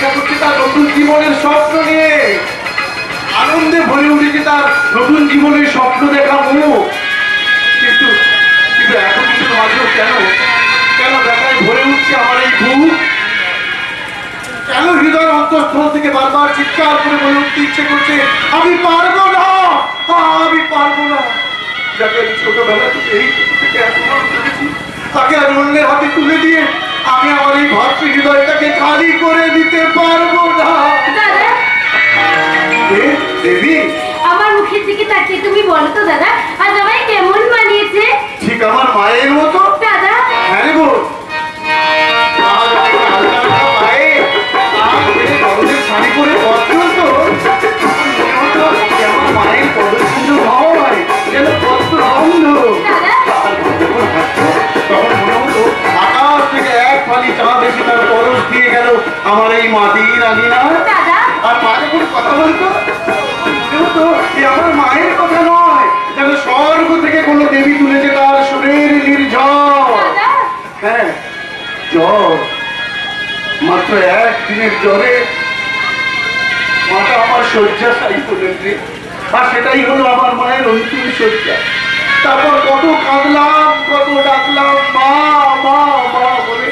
অপেক্ষা করছে তার নতুন জীবনের স্বপ্ন নিয়ে। আনন্দে ভরে উঠেছে তার নতুন জীবনের স্বপ্ন দেখা মুখ। কিন্তু কিন্তু এত কিছু মাঝেও কেন কেন ব্যথায় ভরে উঠছে আমার এই বুক? কেন হৃদয়ের অন্তঃস্থল থেকে বারবার চিৎকার করে বলে উঠতে ইচ্ছে করছে, আমি পারবো না, আমি পারবো না। যাকে আমি ছোটবেলা থেকে এতবার করেছি, তাকে আমি অন্যের হাতে তুলে দিয়ে আমি আমার এই ভাতৃ হৃদয়টাকে খালি করে দিতে পারবো না। দেবী, আমার মুখের দিকে তাকিয়ে তুমি বলো তো দাদা, আজ আমায় কেমন মানিয়েছে? ঠিক আমার মায়ের মতো। দাদা, হ্যাঁ রে বোন, শাড়ি করে বস্ত্র তো আমার মায়ের পদচিহ্ন হয় যেন বস্ত্র অন্ধ। তখন মনে হতো আকাশ থেকে এক ফালি চাঁদ এসে তার পরশ দিয়ে গেল আমার এই মাটির আঙিনা। আর মা যখন কথা বলতো মনে হতো আমার মায়ের কথা নয়, যেন স্বর্গ থেকে কোনো দেবী তুলেছে তার সুরের নির্ঝর। হ্যাঁ, জ্বর, মাত্র একদিনের জ্বরে মাটা আমার শয্যাশায়ী হলেন রে। আর সেটাই হলো আমার মায়ের অন্তিম শয্যা। তারপর কত কাঁদলাম, কত ডাকলাম মা মা মা বলে,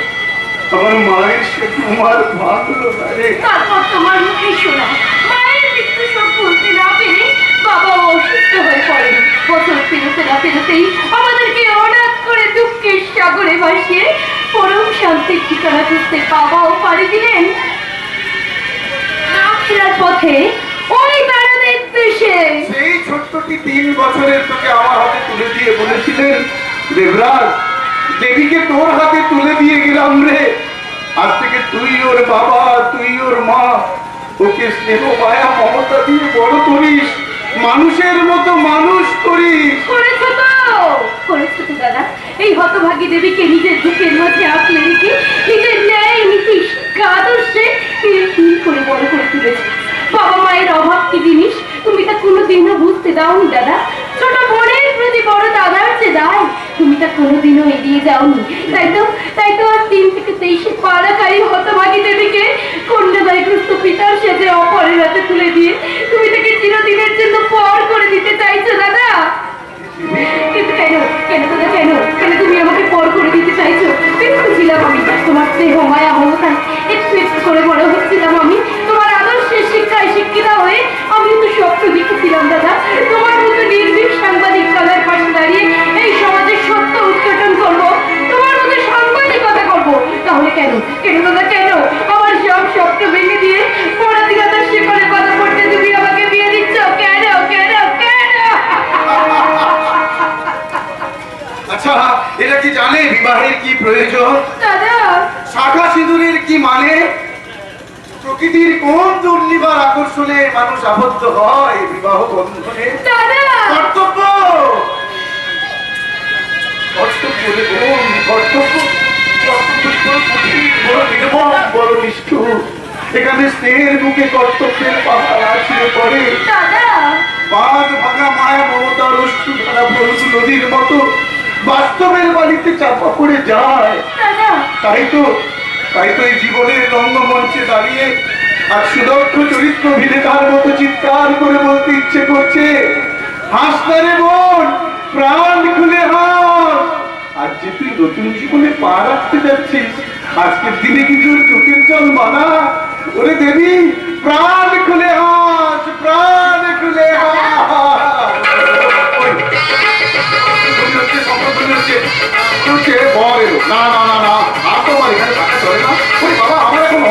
আমার মায়ের সে তোমার ভালো না রে। তারপর তোমার মুখে শোনা মায়ের মৃত্যু সব বলতে না পেরে বাবা অসুস্থ হয়ে পড়েন। বছর পেরোতে না পেরোতেই আমাদেরকে অনাথ করে দুঃখের সাগরে ভাসিয়ে পরম শান্তির ঠিকানা খুঁজতে বাবাও পাড়ি দিলেন না ফেরার পথে ওই বেড়াদের দেশে। সেই ছোট্টটি 3 বছরের তোকে আমার হাতে তুলে দিয়ে বলেছিলেন, দেবরাজ, দেবীকে তোর হাতে তুলে দিয়ে গেলাম রে। আজ থেকে তুই ওর বাবা, তুই ওর মা, ওকে স্নেহ মায়া মমতা দিয়ে বড় করিস, মানুষের মতো মানুষ করিস। করেছো তো দাদা। এই হতভাগী দেবীকে নিজের বুকের মাঝে আঁকলে রেখে নিজের ন্যায় নীতি শিক্ষা আদর্শে করে বড় করে তুলেছে। বাবা মায়ের অভাব কি জিনিস তুমি তা কোনোদিনও বুঝতে দাওনি দাদা। ছোট বোনের প্রতি বড় দাদার যে দায় তুমি তা কোনোদিনও এড়িয়ে যাওনি। তাই তো আর 3 থেকে 23 পাড়াকারী হতভাগী দেবীকে কন্যাদায়গ্রস্ত পিতার সাথে অপরের হাতে তুলে দিয়ে তুমি তাকে চিরদিনের জন্য পর করে দিতে চাইছো দাদা। কিন্তু কেন তুমি আমাকে পর করে দিতে চাইছো? একটু ছিলাম আমি তোমার স্নেহ মায়া মমতায়, একটু একটু করে বড় হচ্ছিলাম আমি। তোমার আদর্শের শিক্ষায় শিক্ষিতা হয়ে আমি তো স্বপ্ন দেখেছিলাম দাদা, তোমার মতো নির্ভীক সাংবাদিক কালার পাশে দাঁড়িয়ে এই সমাজের সত্য উদ্ঘাটন করবো, তোমার মতো সাংবাদিকতা করবো। তাহলে কেন দাদা কেন আমার সব স্বপ্ন ভেঙে দিয়ে পরাধীনতার শিকড়ে কথা পড়তে তুমি আমাকে বিয়ে দিচ্ছ? কেন? আচ্ছা, এরা কি জানে বিবাহের কি প্রয়োজন? দাদা, শাখা সিঁদুরের কি মানে? প্রকৃতির কোন দুর্নিবার আকর্ষণে মানুষ আবদ্ধ হয় বিবাহ বন্ধনে? কর্তব্য বড় নিষ্ঠুর। এখানে স্নেহের বুকে কর্তব্যের পাহাড় আসিয়ে পড়ে। বাঁধ ভাঙা মায়া মমতার অশ্রু ধারা ফলসু নদীর মতো বাস্তবের বাড়িতে চাপা পড়ে যায়। তাই তো এই জীবনের রঙ্গমঞ্চে দাঁড়িয়ে আর সুদক্ষ চরিত্র অভিনেতার মতো চিৎকার করে বলতে ইচ্ছে করছে, হাসতে রে বোন, প্রাণ খুলে হাস। আজ যে তুই নতুন জীবনে পা রাখতে যাচ্ছিস, আজকের দিনে কিছুর চোখের জল মানা। ওরে দেবী, প্রাণ খুলে হাস, প্রাণ খুলে হাস।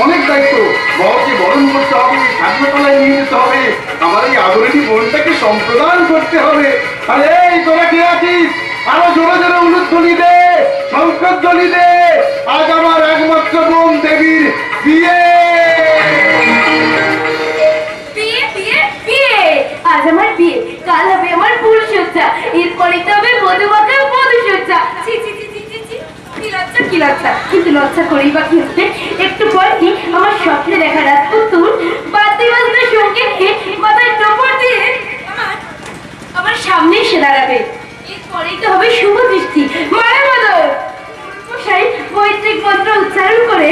অনেক দায়িত্ব, বরকে বরণ করতে হবে, ঠাকুরতলায় নিয়ে যেতে হবে, আমার এই আদরেরই বোনটাকে সম্প্রদান করতে হবে। আরে তোরা কে আছিস? আরো জোরে জোরে উলুধ্বনি দে, শঙ্খধ্বনি দে। আজ আমার একমাত্র বোন দেবীর বিয়ে। আজ আমার বিয়ে, কাল হবে আমার ফুলসজ্জা, এরপরে তো হবে মধুমাখা মধুসজ্জা। কি লজ্জা, কিন্তু লজ্জা করেই বা কি হচ্ছে? একটু পরে আমার স্বপ্নে দেখা রাজপুতুল বাদ্যি বাজনার সঙ্গে মাথায় টোপর দিয়ে আমার সামনে এসে দাঁড়াবে। এরপরেই তো হবে শুভ দৃষ্টি, মারা বদল। মশাই পৈতৃক মন্ত্র উচ্চারণ করে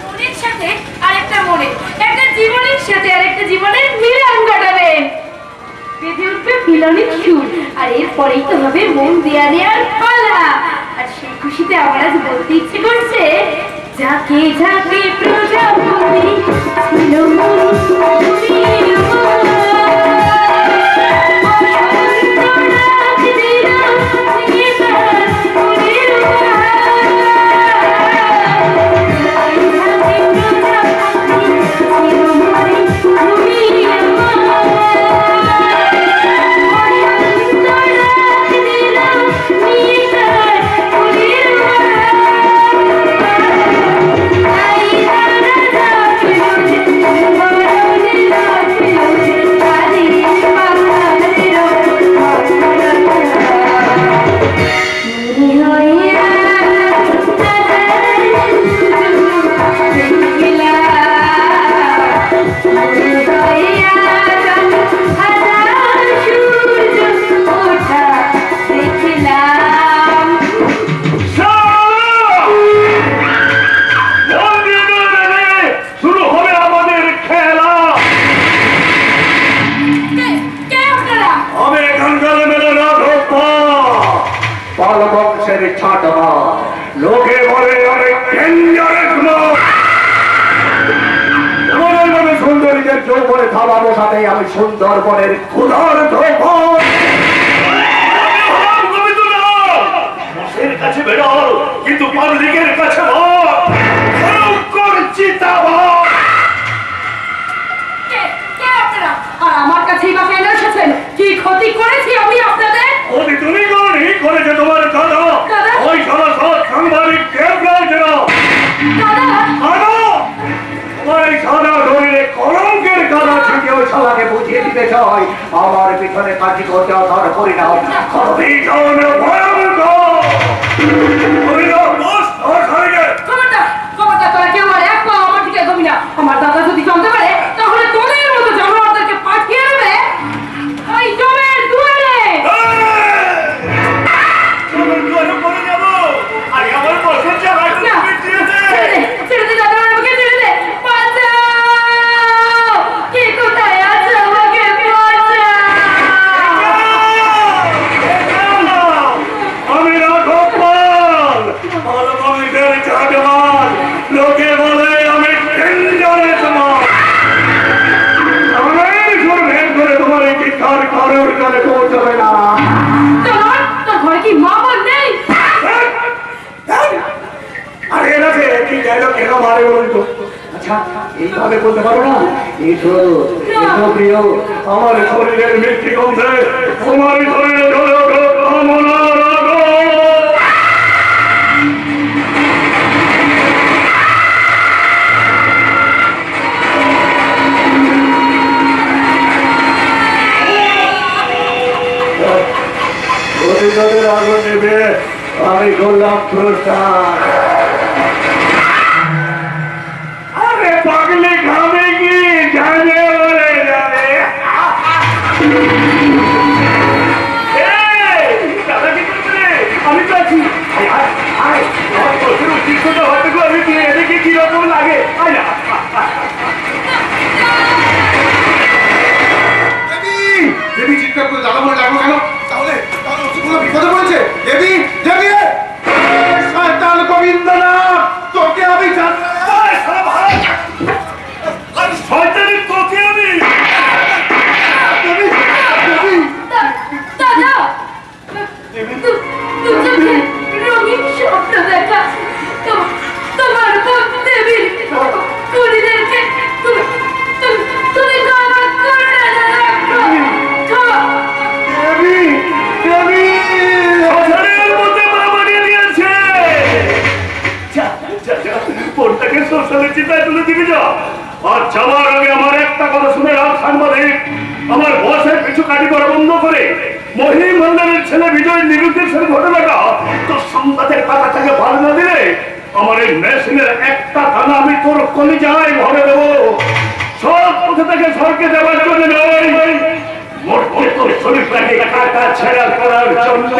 বোনের সাথে আরেকটা একটা মনে, একটা জীবনের সাথে আর একটা জীবনের মিলন ঘটাবেন। বেঁধে উঠবে মিলনের সুর, আর এরপরেই তো হবে মন দেয়া নেয়ার পালা। আর সেই খুশিতে আমার আজ বলতে ইচ্ছে করছে, যাকে যাকে প্রজাপতি ছিল লোকে বলে অনেক সুন্দরীদের যৌবনে থাবা বসাতেই আমি সুন্দরবনের ক্ষুধার মাসের কাছে বেরো, কিন্তু পাবলিকের কাছে আর আমার কাছেই বা কেন এসেছেন? কি ক্ষতি করেছি আমি আপনাদের? ক্ষতি তুমি করনি, করেছে তোমার দাদা। ওই সারা সব সাংবাদিক কলঙ্কের কাদা থেকে ওই শালাকে বুঝিয়ে দিতে চাই আমার পিছনে কাজী করতে আসার পরিণাম ভীষণ ভয়ঙ্কর। তোরা কেউ আর এক পা আমার দিকে এগোবি না। আমার দাদা যদি জানতে পারে তাহলে তোদের মতো জানোয়ারদেরকে পাঠিয়ে দেবে ওই জমের দুয়ারে। ছেড়ে দে দাদা, আমাকে ছেড়ে দে। বাঁচাও! কে কোথায় আছে? আমাকে আমি রাঘবপাল, লোকে বলে আমি ডেঞ্জারাস মাছ। তোমার এই চিৎকার কারোর কানে পৌঁছবে না। তোর ঘরে কি মা বোন নেই? আরে এনাকে কি গেল কেন মারে বলুন তো? আচ্ছা এইভাবে বলতে পারো না? এসো এসো প্রিয়, আমার শরীরের মৃত্যু কমছে, তোমার শরীরে জ্বলে ওঠো কামনার আগুন। অধিকারের আগুন নেবে আমি করলাম প্রস্তাব। আরে পাগলি খাবে কি জানে বলে যাবে। আমি তো আছি। আমি এদিকে কিরকম লাগে দেবী চিৎকার করে দাদা মনে লাগলো কেন? তাহলে কোনো বিপদে পড়েছে। দেবী দেবী শয়তান গোবিন্দ না, তোকে আমি শয়তানের তোকে আমি দাদা, তুমি রঙিন স্বপ্ন দেখা তোমার বোন দেবীর কুড়িদেরকে তুমি গানা করো না দাদা। ফোনটাকে সোশ্যালের চিন্তায় তুলে দিবি যা। আর যাওয়ার আগে আমার একটা কথা শুনে রাখ সাংবাদিক, আমার বসের পিছু কাটি করা বন্ধ করে মহিম মন্ডলের ছেলে বিজয় নিরুদ্দেশের ঘটনাটা তোর সংবাদের পাতা থেকে ভালো না দিলে আমার এই মেশিনের একটা দানা আমি তোর কলিজায় ভরে দেবো। সব কোথা থেকে সরকে দেওয়ার জন্য নয়, মোটে তোর শরীরটাকে কাটা ছেড়া করার জন্য।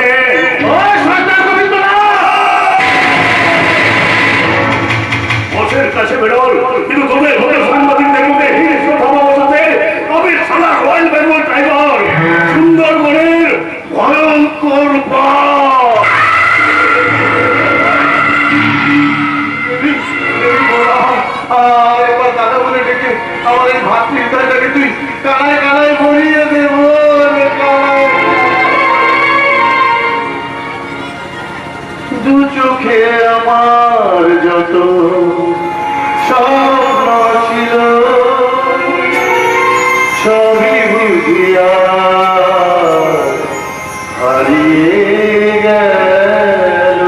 বসের কাছে বেরোল কিন্তু তোদের আমার এই ভাতৃতাকে তুই কানায় কানায় ভরিয়ে দেব রে কানায়। দু চোখে আমার যত স্বপ্ন ছিল সবই বুঝিয়া হারিয়ে গেল।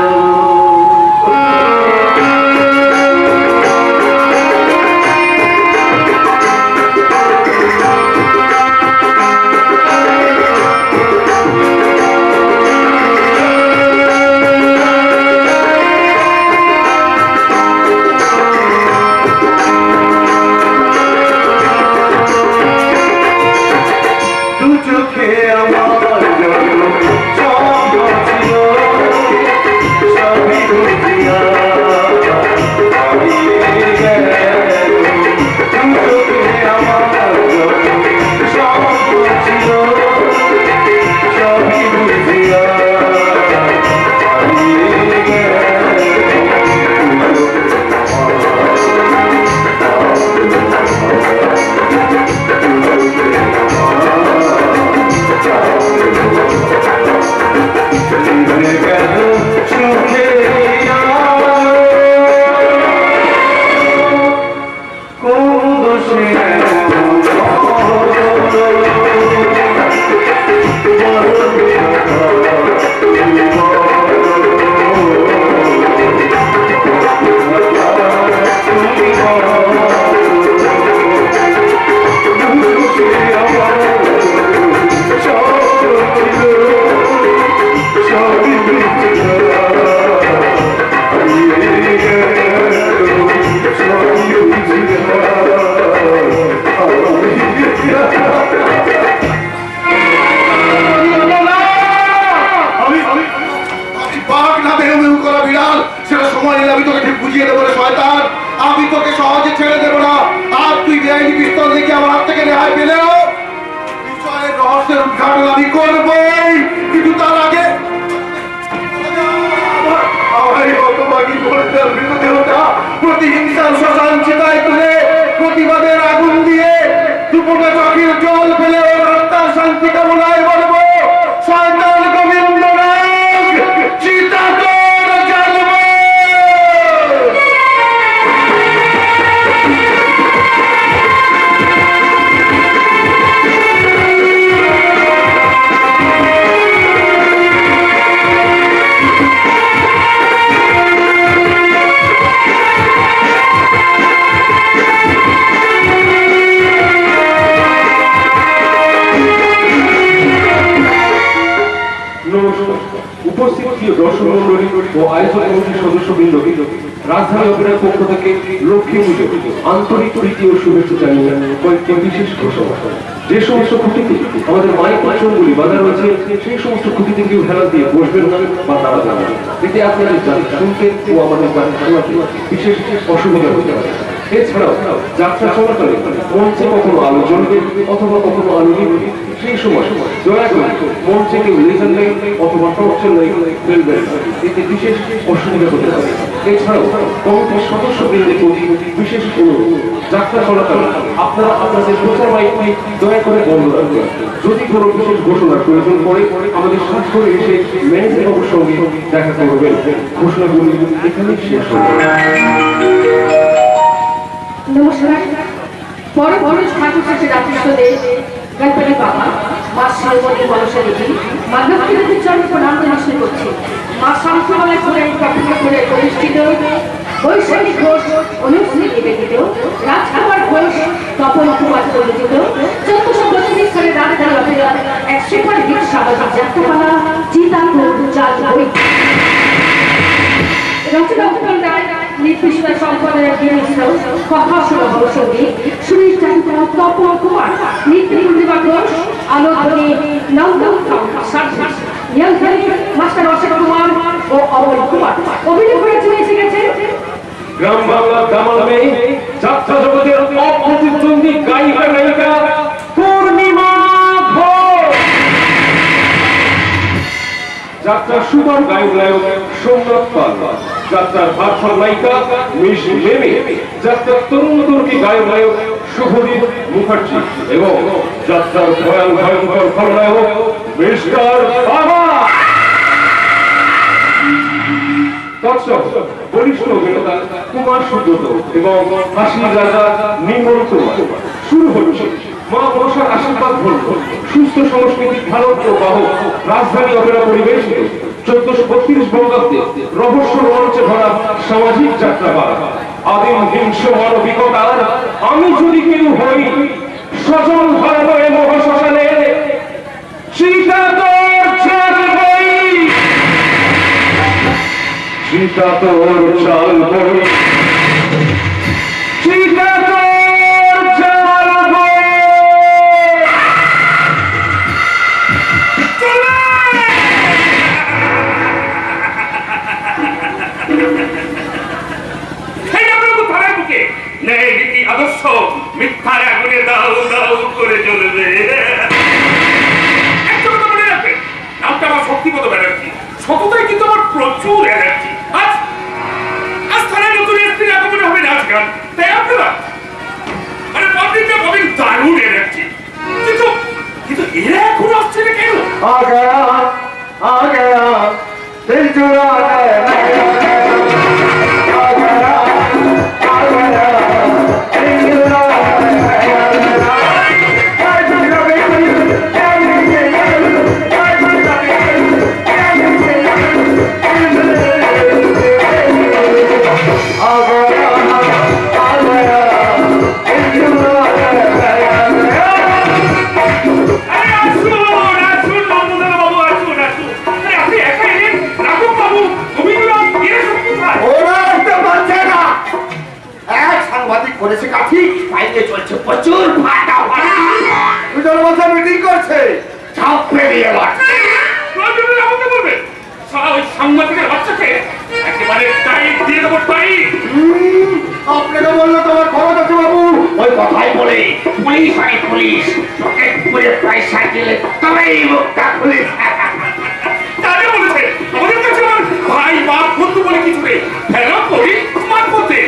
দু চোখে আমার যত স্বপ্ন ছিল সবই বুঝিয়া হারিয়ে গেল। দু চোখে আমার যত স্বপ্ন ছিল সবই বুঝিয়া হারিয়ে গেল। আমি তোকে সহজে ছেড়ে দেবো না। আর তুই বেআইনি পিস্তল দেখে আমার হাত থেকে রেহাই পেলেও বিষয়ের রহস্যের উদ্ঘাটন আমি করবই, কিন্তু তার আগে আমার এই হতভাগী পরিচয়ের মৃতদেহটা প্রতিহিংসার শ্মশান চিতায় তুলে প্রতিবাদের আগুন দিয়ে দুপুরে চোখের জল ফেলে ওর আত্মার শান্তি কামনায় বলবো শয়তান গোবিন্দ নাগ চিতাকর জ্বালবো। উপস্থিত দর্শক মন্ডলী ও আয়োজক কমিটির সদস্যবৃন্দ রাজধানী অপেরার পক্ষ থেকে লক্ষ্মী পুজো আন্তরিক প্রীতি ও শুভেচ্ছা জানিয়ে কয়েকটি বিশেষ ঘোষণা। যে সমস্ত খুঁটিতে আমাদের মাইক বাচনগুলি বাধা রয়েছে সেই সমস্ত খুঁটিতে কেউ হেলান দিয়ে বসবেন না বা তারা যাবেন, এতে আপনাদের জাতি শুনতে ও আমাদের জাতি শোনাতে বিশেষ অসুবিধা হতে পারে। এছাড়াও যাত্রা চলাকালে মঞ্চে কখনো আলো জ্বলবে অথবা কখনো আলো নিবে, সেই সময় দয়া করে মঞ্চে কেউ লেজার লাইট অথবা টর্চের লাইট ফেলবেন না, এতে বিশেষ অসুবিধা হতে পারে। এছাড়াও কমিটির সদস্যবৃন্দের প্রতি বিশেষ অনুরোধ, যাত্রা চলাকালে আপনারা আপনাদের প্রচার মাইকটি দয়া করে বন্ধ রাখবেন। যদি কোনো বিশেষ ঘোষণার প্রয়োজন পড়ে আমাদের সাথ করে এসে ম্যানেজার বাবুর সঙ্গে দেখা করবেন। ঘোষণাগুলি এখানেই শেষ হবে। নমস্কার। বড় বড় ঠাকুর শেষে রাত্রিশোদে গণপতি বাবা মা শ্রীমতী মনসা দেবী মা লক্ষ্মী দেবীর চরণে প্রণাম জানিয়ে করছি। মা শান্তিবালা করে প্রতিষ্ঠা করে প্রতিষ্ঠিত বৈশাখী ঘোষ অনুষ্ঠিত নিবেদিত রাজকুমার ঘোষ তপন কুমার পরিচিত 1432 সালে রাজধানী অপেরার এক সুপার হিট সামাজিক যাত্রাপালা চিতাকর জ্বালবো। রচনা উৎপল রায়, নির্দিষ্ট সম্পাদনার বিনিষ্ট কথা শোনা সঙ্গীত সুনীল চাহিদা তপন কুমার, নৃত্যা ঘোষ, আলোধনী নন্দন মাস্টার অশোক কুমার ও অমল কুমার অভিনয় করে চলে এসে গেছে গ্রাম বাংলার দামাল মেয়ে যাত্রা জগতের অপ্রতিদ্বন্দ্বী গায়িকা নায়িকা পূর্ণিমা ঘোষ, যাত্রার সুন্দর গায়ক নায়ক সোমনাথ পাল, যাত্রার ভাটফল নায়িকা মিস মেমি, যাত্রার তরুণ তরুণী গায়ক নায়ক শুভদীপ মুখার্জি এবং যাত্রার ভয়ঙ্কর খলনায়ক মিস্টার বাবা। তৎসব বলিষ্ঠ অভিনেতা কুমার সুব্রত এবং হাসির রাজা নির্মল কুমার। শুরু হচ্ছে মা মনসার আশীর্বাদ ভোট সুস্থ সংস্কৃতিক ভারত বাহক রাজধানী অপেরা পরিবেশিত 1432 বঙ্গাব্দে রহস্য রোমাঞ্চে ভরা সামাজিক যাত্রাপালা। আদিম হিংস মানবিকতার আমি যদি কেউ হই স্বজন ভারত এ মহাশ্মশানে সীতা তোর চাল বই, সীতা তোর চাল বই, সীতা তোর চাল বই। আদর্শ মিথ্যার আগুনে দাউ দাউ করে জ্বলবে। একটা কথা মনে রাখবেন, নামটা আমার শক্তিপদ ব্যানার্জি, সততাই কিন্তু আমার প্রচুর এনার্জি। আজ থানায় নতুন এসপির আগমনে হবে নাচ গান, তাই আপনারা মানে পাবলিকটা পাবেন দারুণ এনার্জি। কিন্তু কিন্তু এরা এখন আসছে না কেন? आ गया दिल चुरा করেছে কাঠি বাইরে চলছে প্রচুর ফাটা ফাটা দুজন বছর মিটিং করছে চাপ পেরিয়ে লাগছে প্রয়োজনে আমাকে বলবে সারা ওই সাংবাদিকের বাচ্চাকে একেবারে টাইট দিয়ে দেবো টাইট। আপনাকে বললো তোমার খবর আছে বাবু ওই কথাই বলে পুলিশ হয় পুলিশ, তোকে পুরে পয়সা দিলে তবেই মুখটা পুলিশ। তাহলে বলেছে আমাদের কাছে আমার ভাই বাপ বন্ধু বলে কিছু নেই, ফেরো করি তোমার পথে।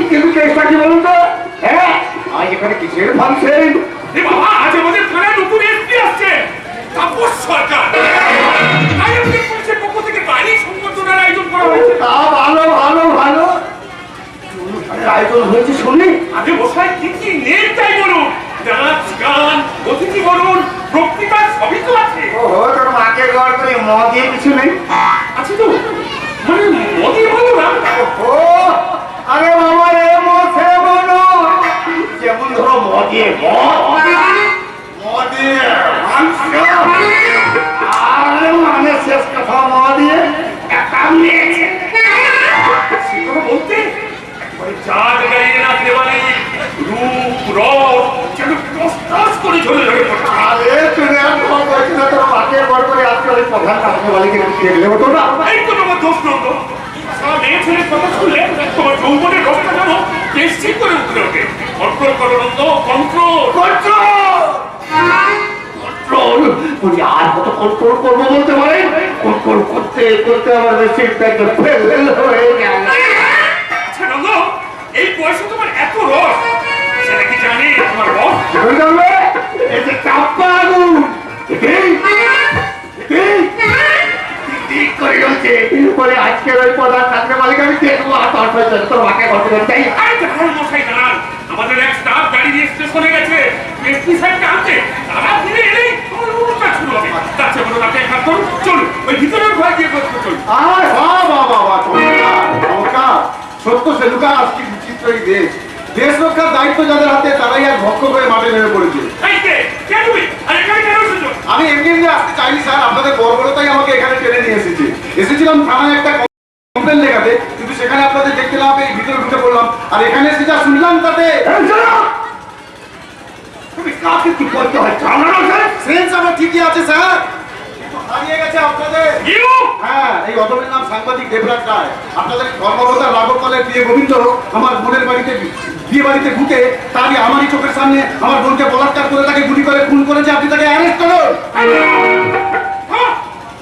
কিন্তু চেষ্টা কি বলুন তো হ্যাঁ আজ এখানে কিসের ফাংশন? এ বাবা, আজ আমাদের থানায় নতুন এসপি আসছে, তাপস সরকার। তাই আমাদের পুলিশের পক্ষ থেকে বাড়ি সংবর্ধনার আয়োজন করা হয়েছে। তা ভালো ভালো ভালো অনুষ্ঠানের আয়োজন হয়েছে শুনি। আগে বসায় কি কি নেই তাই বলুন, নাচ গান অতিথি বলুন বক্তৃতা সবই তো আছে। ওহো তোর মাকে গড় করে মদ দিয়ে কিছু নেই আছে তো, মানে মোদি বলো না। ও আরে বাবা রে মছে বলো যেমন ধরো মদে মদে আরে মানে শেষ কথা মদে একটা মেয়েছে সে কথা বলতে একবারে চাঁদ গাড়িয়ে না দেওয়ালে রূপ রস যেন টস করে ঝরে ঝরে পড়ে। আরে তুই আর ফোন করছিস না তোর মাকে গড় করে আজকে ওই প্রধান কাঠমালিকে দেখলে হতো না এই তো তোমার দোষ নন্দ, সারা মেয়ে ছেলের কথা শুনলে তোমার যৌবনের রসটা যেন বেশ ঠিক করে উঠলে ওঠে। কন্ট্রোল করো নন্দ, কন্ট্রোল। কন্ট্রোল বলি আর কত কন্ট্রোল করবো বলতে পারে কন্ট্রোল করতে করতে আমার সিটটাকে ফেল হয়ে গেল। আচ্ছা নন্দ, এই বয়সে তোমার এত রস, সেটা কি জানি তোমার রস? জানবে এই যে চাপ্পা আগুন ঠিক করে চলছে বলে আজকের ওই প্রধান ছাত্র মালিক আমি দেখবো আর তোর মাকে ঘটে চাই। আরে জাহান মশাই দাঁড়ান, আমাদের এক স্টাফ গাড়ি দিয়ে স্টেশনে গেছে এসপি সাহেবকে আনতে, তারা ফিরে এলেই আমার অনুষ্ঠান শুরু হবে। তার চেয়ে বলো রাতে এক কাজ করুন, চলুন ওই ভিতরের ঘরে গিয়ে করতে চলুন। আর বাবা নমস্কার সত্য সে লুকা আজকে বিচিত্রই দেশ দেশ রক্ষার দায়িত্ব যাদের হাতে তারাই আর ভক্ষ হয়ে মাঠে নেমে পড়েছে। এই কে তুমি? আর এখানে কেন এসেছো? আমি এমনি এমনি আসতে চাইনি স্যার, আপনাদের বর্বরতাই আমাকে এখানে টেনে নিয়ে এসেছিলাম থানায় একটা কমপ্লেন লেখাতে, কিন্তু সেখানে আপনাদের দেখতে না পেয়ে ভিতরে ঢুকে পড়লাম আর এখানে এসে যা শুনলাম তাতে তুমি কাকে কি করতে হয় জানো না স্যার? সেন্স আমার ঠিকই আছে স্যার, হারিয়ে গেছে আপনাদের। হ্যাঁ এই অদমের নাম সাংবাদিক দেবরাজ রায়। আপনাদের ধর্মবতা রাঘবপালের প্রিয় গোবিন্দ আমার বোনের বাড়িতে বিয়ে বাড়িতে ঢুকে তারই আমারই চোখের সামনে আমার বোনকে বলাৎকার করে তাকে গুলি করে খুন করেছে। আপনি তাকে অ্যারেস্ট করুন।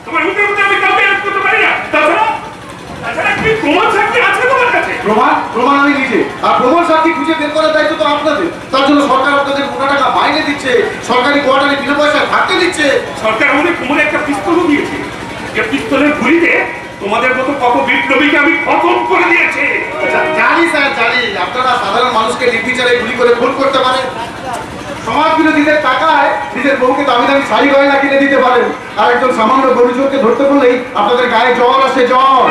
তোমার মুখের মধ্যে আমি কাউকে অ্যারেস্ট করতে পারি না। তাছাড়া কি প্রমাণ থাকতে আছে তোমার কাছে? প্রমাণ প্রমাণ আমি নিজে, আর প্রমাণ সাক্ষী খুঁজে বের করার দায়িত্ব তো আপনাদের। তার জন্য সরকার আপনাদের মোটা টাকা মাইনে দিচ্ছে, সরকারি কোয়ার্টারে বিনা পয়সায় থাকতে দিচ্ছে। সরকার আমাদের কোমরে একটা পিস্তলও দিয়েছে, যে পিস্তলের গুলিতে তোমাদের মতো কত বিপ্লবীকে আমি খতম করে দিয়েছে। জানি স্যার, জানি আপনারা সাধারণ মানুষকে নির্বিচারে গুলি করে খুন করতে পারেন। সমাজ বিরোধীদের টাকায় নিজের বউকে দামি দামি শাড়ি গয়না কিনে দিতে পারেন, আর একজন সামান্য গরু চোরকে ধরতে বললেই আপনাদের গায়ে জ্বর আসে, জ্বর।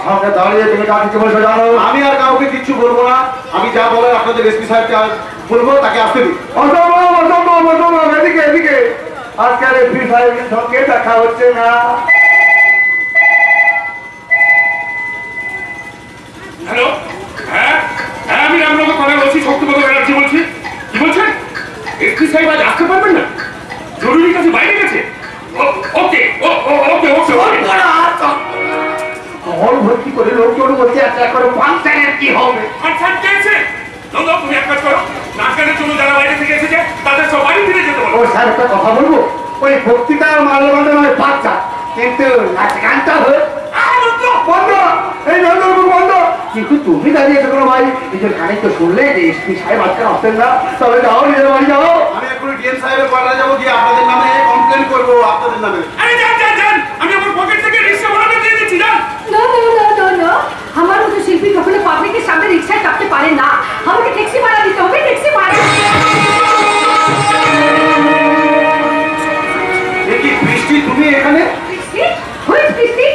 সামনে দাঁড়িয়ে তুমি কাকে বলছো জানো? আমি আর কাউকে কিচ্ছু বলবো না, আমি যা বলার আপনাদের এসপি সাহেবকে বলবো, তাকে আসতে দিন। এদিকে এদিকে, আজকাল এসপি সাহেবের সঙ্গে দেখা হচ্ছে না। হ্যালো, হ্যাঁ হ্যাঁ, আমি রামনগর থানার ওসি শক্তিপদ ব্যানার্জি বলছি। কি বলছেন? এসপি সাহেব আজ আসতে পারবেন না, জরুরি কাছে বাইরে গেছে। ওকে ওকে ওকে হল ভর্তি করে লোকজন বলতে একটা করে ফাংশনের কি হবে? আচ্ছা গেছে নন্দ, তুমি এক কাজ করো, নাচগানের জন্য যারা বাইরে থেকে এসেছে তাদের সব বাড়ি ফিরে যেতে বলো। ও স্যার, একটা কথা বলবো, ওই বক্তৃতার মাল্যবান্ধ নয় বাচ্চা, কিন্তু নাচ গানটা হয়ে বন্ধ, এই নন্দবাবু বন্ধ। কিন্তু তুমি দাঁড়িয়েছো কোনো ভাই, নিজের গানে তো শুনলে যে এসপি সাহেব আজকাল আসতেন না, তবে যাও নিজের বাড়ি যাও। আমি এখন ডিএম সাহেবের কোয়ার্টারে যাবো, গিয়ে আপনাদের নামে কমপ্লেন করবো, আপনাদের নামে। আরে যান যান যান, আমি আমার পকেট থেকে রিক্সা ভাড়াটা দিয়ে দিচ্ছি, যান। No no no no no, আমার মতো শিল্পী কখনো পাবলিকের সামনে রিক্সায় চাপতে পারে না। আমাকে ট্যাক্সি ভাড়া দিতে হবে, ট্যাক্সি ভাড়া। দেখি বৃষ্টি, তুমি এখানে? বৃষ্টি? হুইচ বৃষ্টি?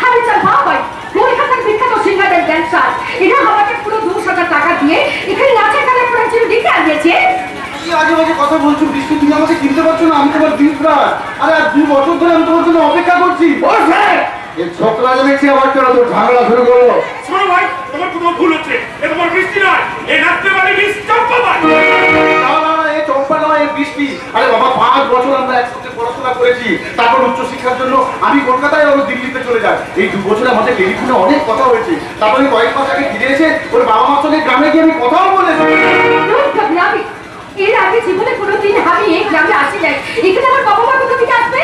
আমি চাল ভাই, কলকাতার বিখ্যাত সিঙ্গারের ড্যান্সার। এরা আমাকে পুরো 2,000 টাকা দিয়ে এখানে নাচের গানের প্রয়োজন লিখে আনিয়েছে। কি আজে বাজে কথা বলছো বৃষ্টি, তুমি আমাকে চিনতে পারছো না? আমি তোমার দিনরাত, আরে আর 2 বছর ধরে আমি তোমার জন্য অপেক্ষা করছি। ও স্যার, এই ছোকরা দেখছি আমার জন্য তো ঝামেলা শুরু করলো। শোনো ভাই, তোমার কোথাও ভুল হচ্ছে, এ তোমার বৃষ্টি নয়, এ নাচতে পারে মিস চম্পা ভাই। না না না, এই চম্পা নয়, এই বৃষ্টি। আরে বাবা, 5 বছর আমরা একসাথে পড়াশোনা করেছি, তারপর উচ্চশিক্ষার জন্য আমি কলকাতায় আর ও দিল্লিতে চলে যাই। এই 2 বছরে আমাদের টেলিফোনে অনেক কথা হয়েছে, তারপরে কয়েক মাস আগে ফিরে এসে ওর বাবা মার সঙ্গে গ্রামে গিয়ে আমি কথাও বলেছি। আমি এর আগে জীবনে কোনোদিন আমি এই গ্রামে আসি নাই। এখানে আমার বাবা মা কোথা থেকে আসবে?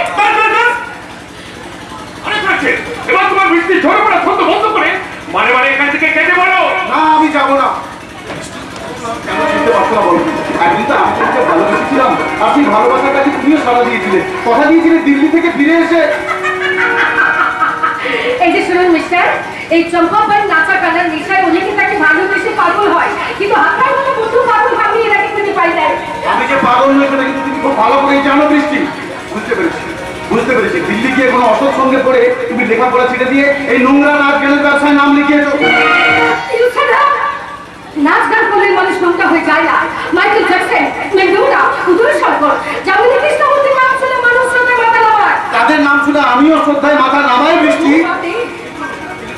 অনেক হয়েছে, এবার তোমার বৃষ্টি ঝরে পড়া ছন্দ বন্ধ করে মানে মানে এখান থেকে কেটে পড়ো। না, আমি যাবো না। কেন চিনতে পারছো না বলো? একদিন তো আমি তোমাকে ভালোবেসেছিলাম, আর সেই ভালোবাসার কাছে তুমিও সাড়া দিয়েছিলে, কথা দিয়েছিলে দিল্লি থেকে ফিরে এসে। এই যে শুনুন মিস্টার, এই চম্পা ভাই নাচা গানের নেশায় অনেকে তাকে ভালোবেসে পাগল হয়, কিন্তু আপনার মতো বন্ধু পাগল আমি এর আগে খুঁজে পাই নাই। আমি যে পাগল নই সেটা কিন্তু তুমি খুব ভালো করেই জানো বৃষ্টি। বুঝতে পেরেছি, বুঝতে পেরেছি। দিল্লি গিয়ে কোনো অসৎ সঙ্গে পড়ে তুমি লেখাপড়া ছেড়ে দিয়ে এই নোংরা নাচ গানের ব্যবসায় নাম লিখিয়েছো। নাচ গান করলে মানুষ নোংরা হয়ে যায় না। মাইকেল জ্যাকসন, ম্যাডোনা, উদয় শঙ্কর, যেমন কৃষ্ণমূর্তির নাম শুনে মানুষ শ্রদ্ধা মাথা নামায়। তাদের নাম শুনে আমিও শ্রদ্ধায় মাথা নামাই বৃষ্টি।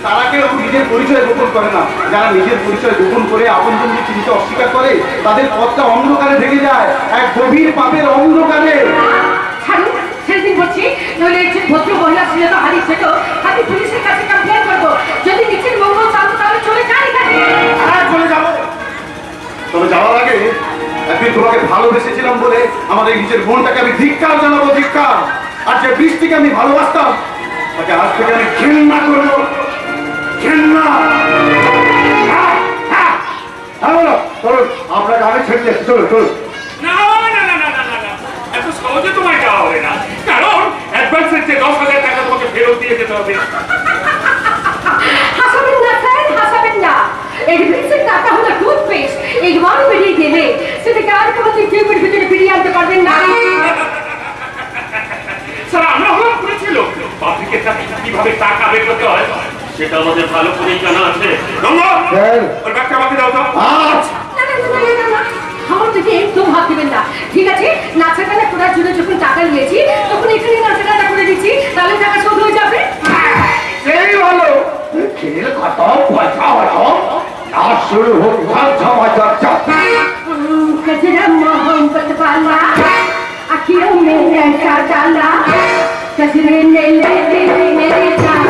তারা কেউ নিজের পরিচয় গোপন করে না। যারা নিজের পরিচয় গোপন করে আপনজনকে চিনতে অস্বীকার করে, তাদের পথটা অন্ধকারে ঢেকে যায়, এক গভীর পাপের অন্ধকারে। ছাড়ুন, সেদিন বলছি, নইলে একজন ভদ্র মহিলা ছিল তো হারিয়েছে, তো আমি পুলিশের কাছে কমপ্লেন করবো। যদি নিচের মঙ্গল চান তাহলে চলে যান এখানে। হ্যাঁ, চলে যাবো। তবে যাওয়ার আগে একদিন তোমাকে ভালোবেসেছিলাম বলে আমার এই নিজের বোনটাকে আমি ধিক্কার জানাবো, ধিক্কার। আর যে বৃষ্টিকে আমি ভালোবাসতাম, তাকে আজ থেকে আমি ঘৃণা করবো, ঘৃণা। আমরা গানে ছেড়ে যাচ্ছি, চলো চলো। না না না না না না না, এত সহজে তোমায় যাওয়া হবে না, কারণ অ্যাডভান্সের যে 10,000 টাকা তোমাকে ফেরত দিয়ে যেতে হবে। হাসাবেন না স্যার, হাসাবেন না। এডভান্সের টাকা হলো টুথপেস্ট, একবার বেরিয়ে গেলে সেটাকে আর কোনোদিন টিউবের ভিতরে ফিরিয়ে আনতে পারবেন না। স্যার, আমরা হলাম করেছিল পাবলিকের কাছে কিভাবে টাকা বের করতে হয় সেটা আমাদের ভালো করেই জানা আছে। ওর ব্যাগটা আমাকে দাও তো। আচ্ছা, না, না, না, না, না, না, আমার দিকে একদম হাত দেবেন না, ঠিক আছে? নাচা গানা করার জন্য যখন টাকা নিয়েছি তখন এখানে নাচা গানা করে দিচ্ছি, তাহলে টাকা শোধ হয়ে যাবে। সেই ভালো, খেল খতম, পয়সা হতম, নাচ শুরু হোক, ঝমঝমা চর্চা। गजरा मोहब्बत वाला आँखियों में ऐसा डाला, गजरे ने ले ली मेरी जान।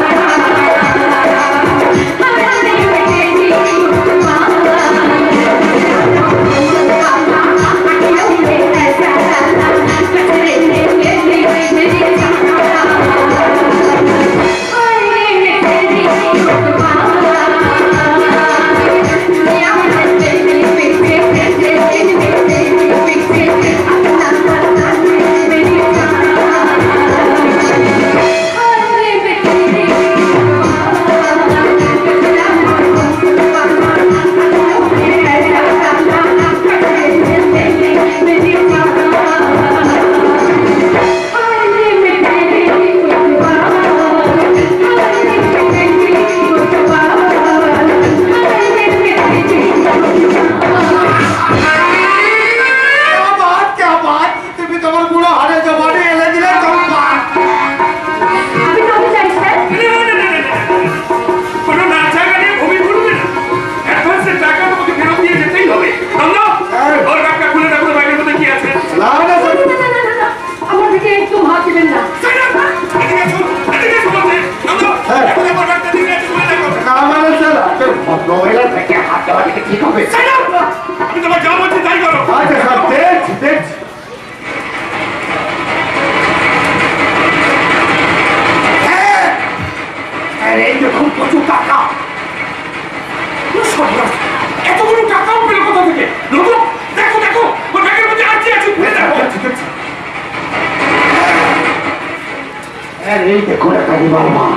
স্যার এই দেখুন প্রচুর টাকা। সর্বনাশ, এতগুলো টাকাও পেল কোথা থেকে? নগো, দেখো দেখো, ওর ব্যাগের মধ্যে আর কি আছে খুলে দেখো। স্যার এই দেখুন একটা রিভলভার।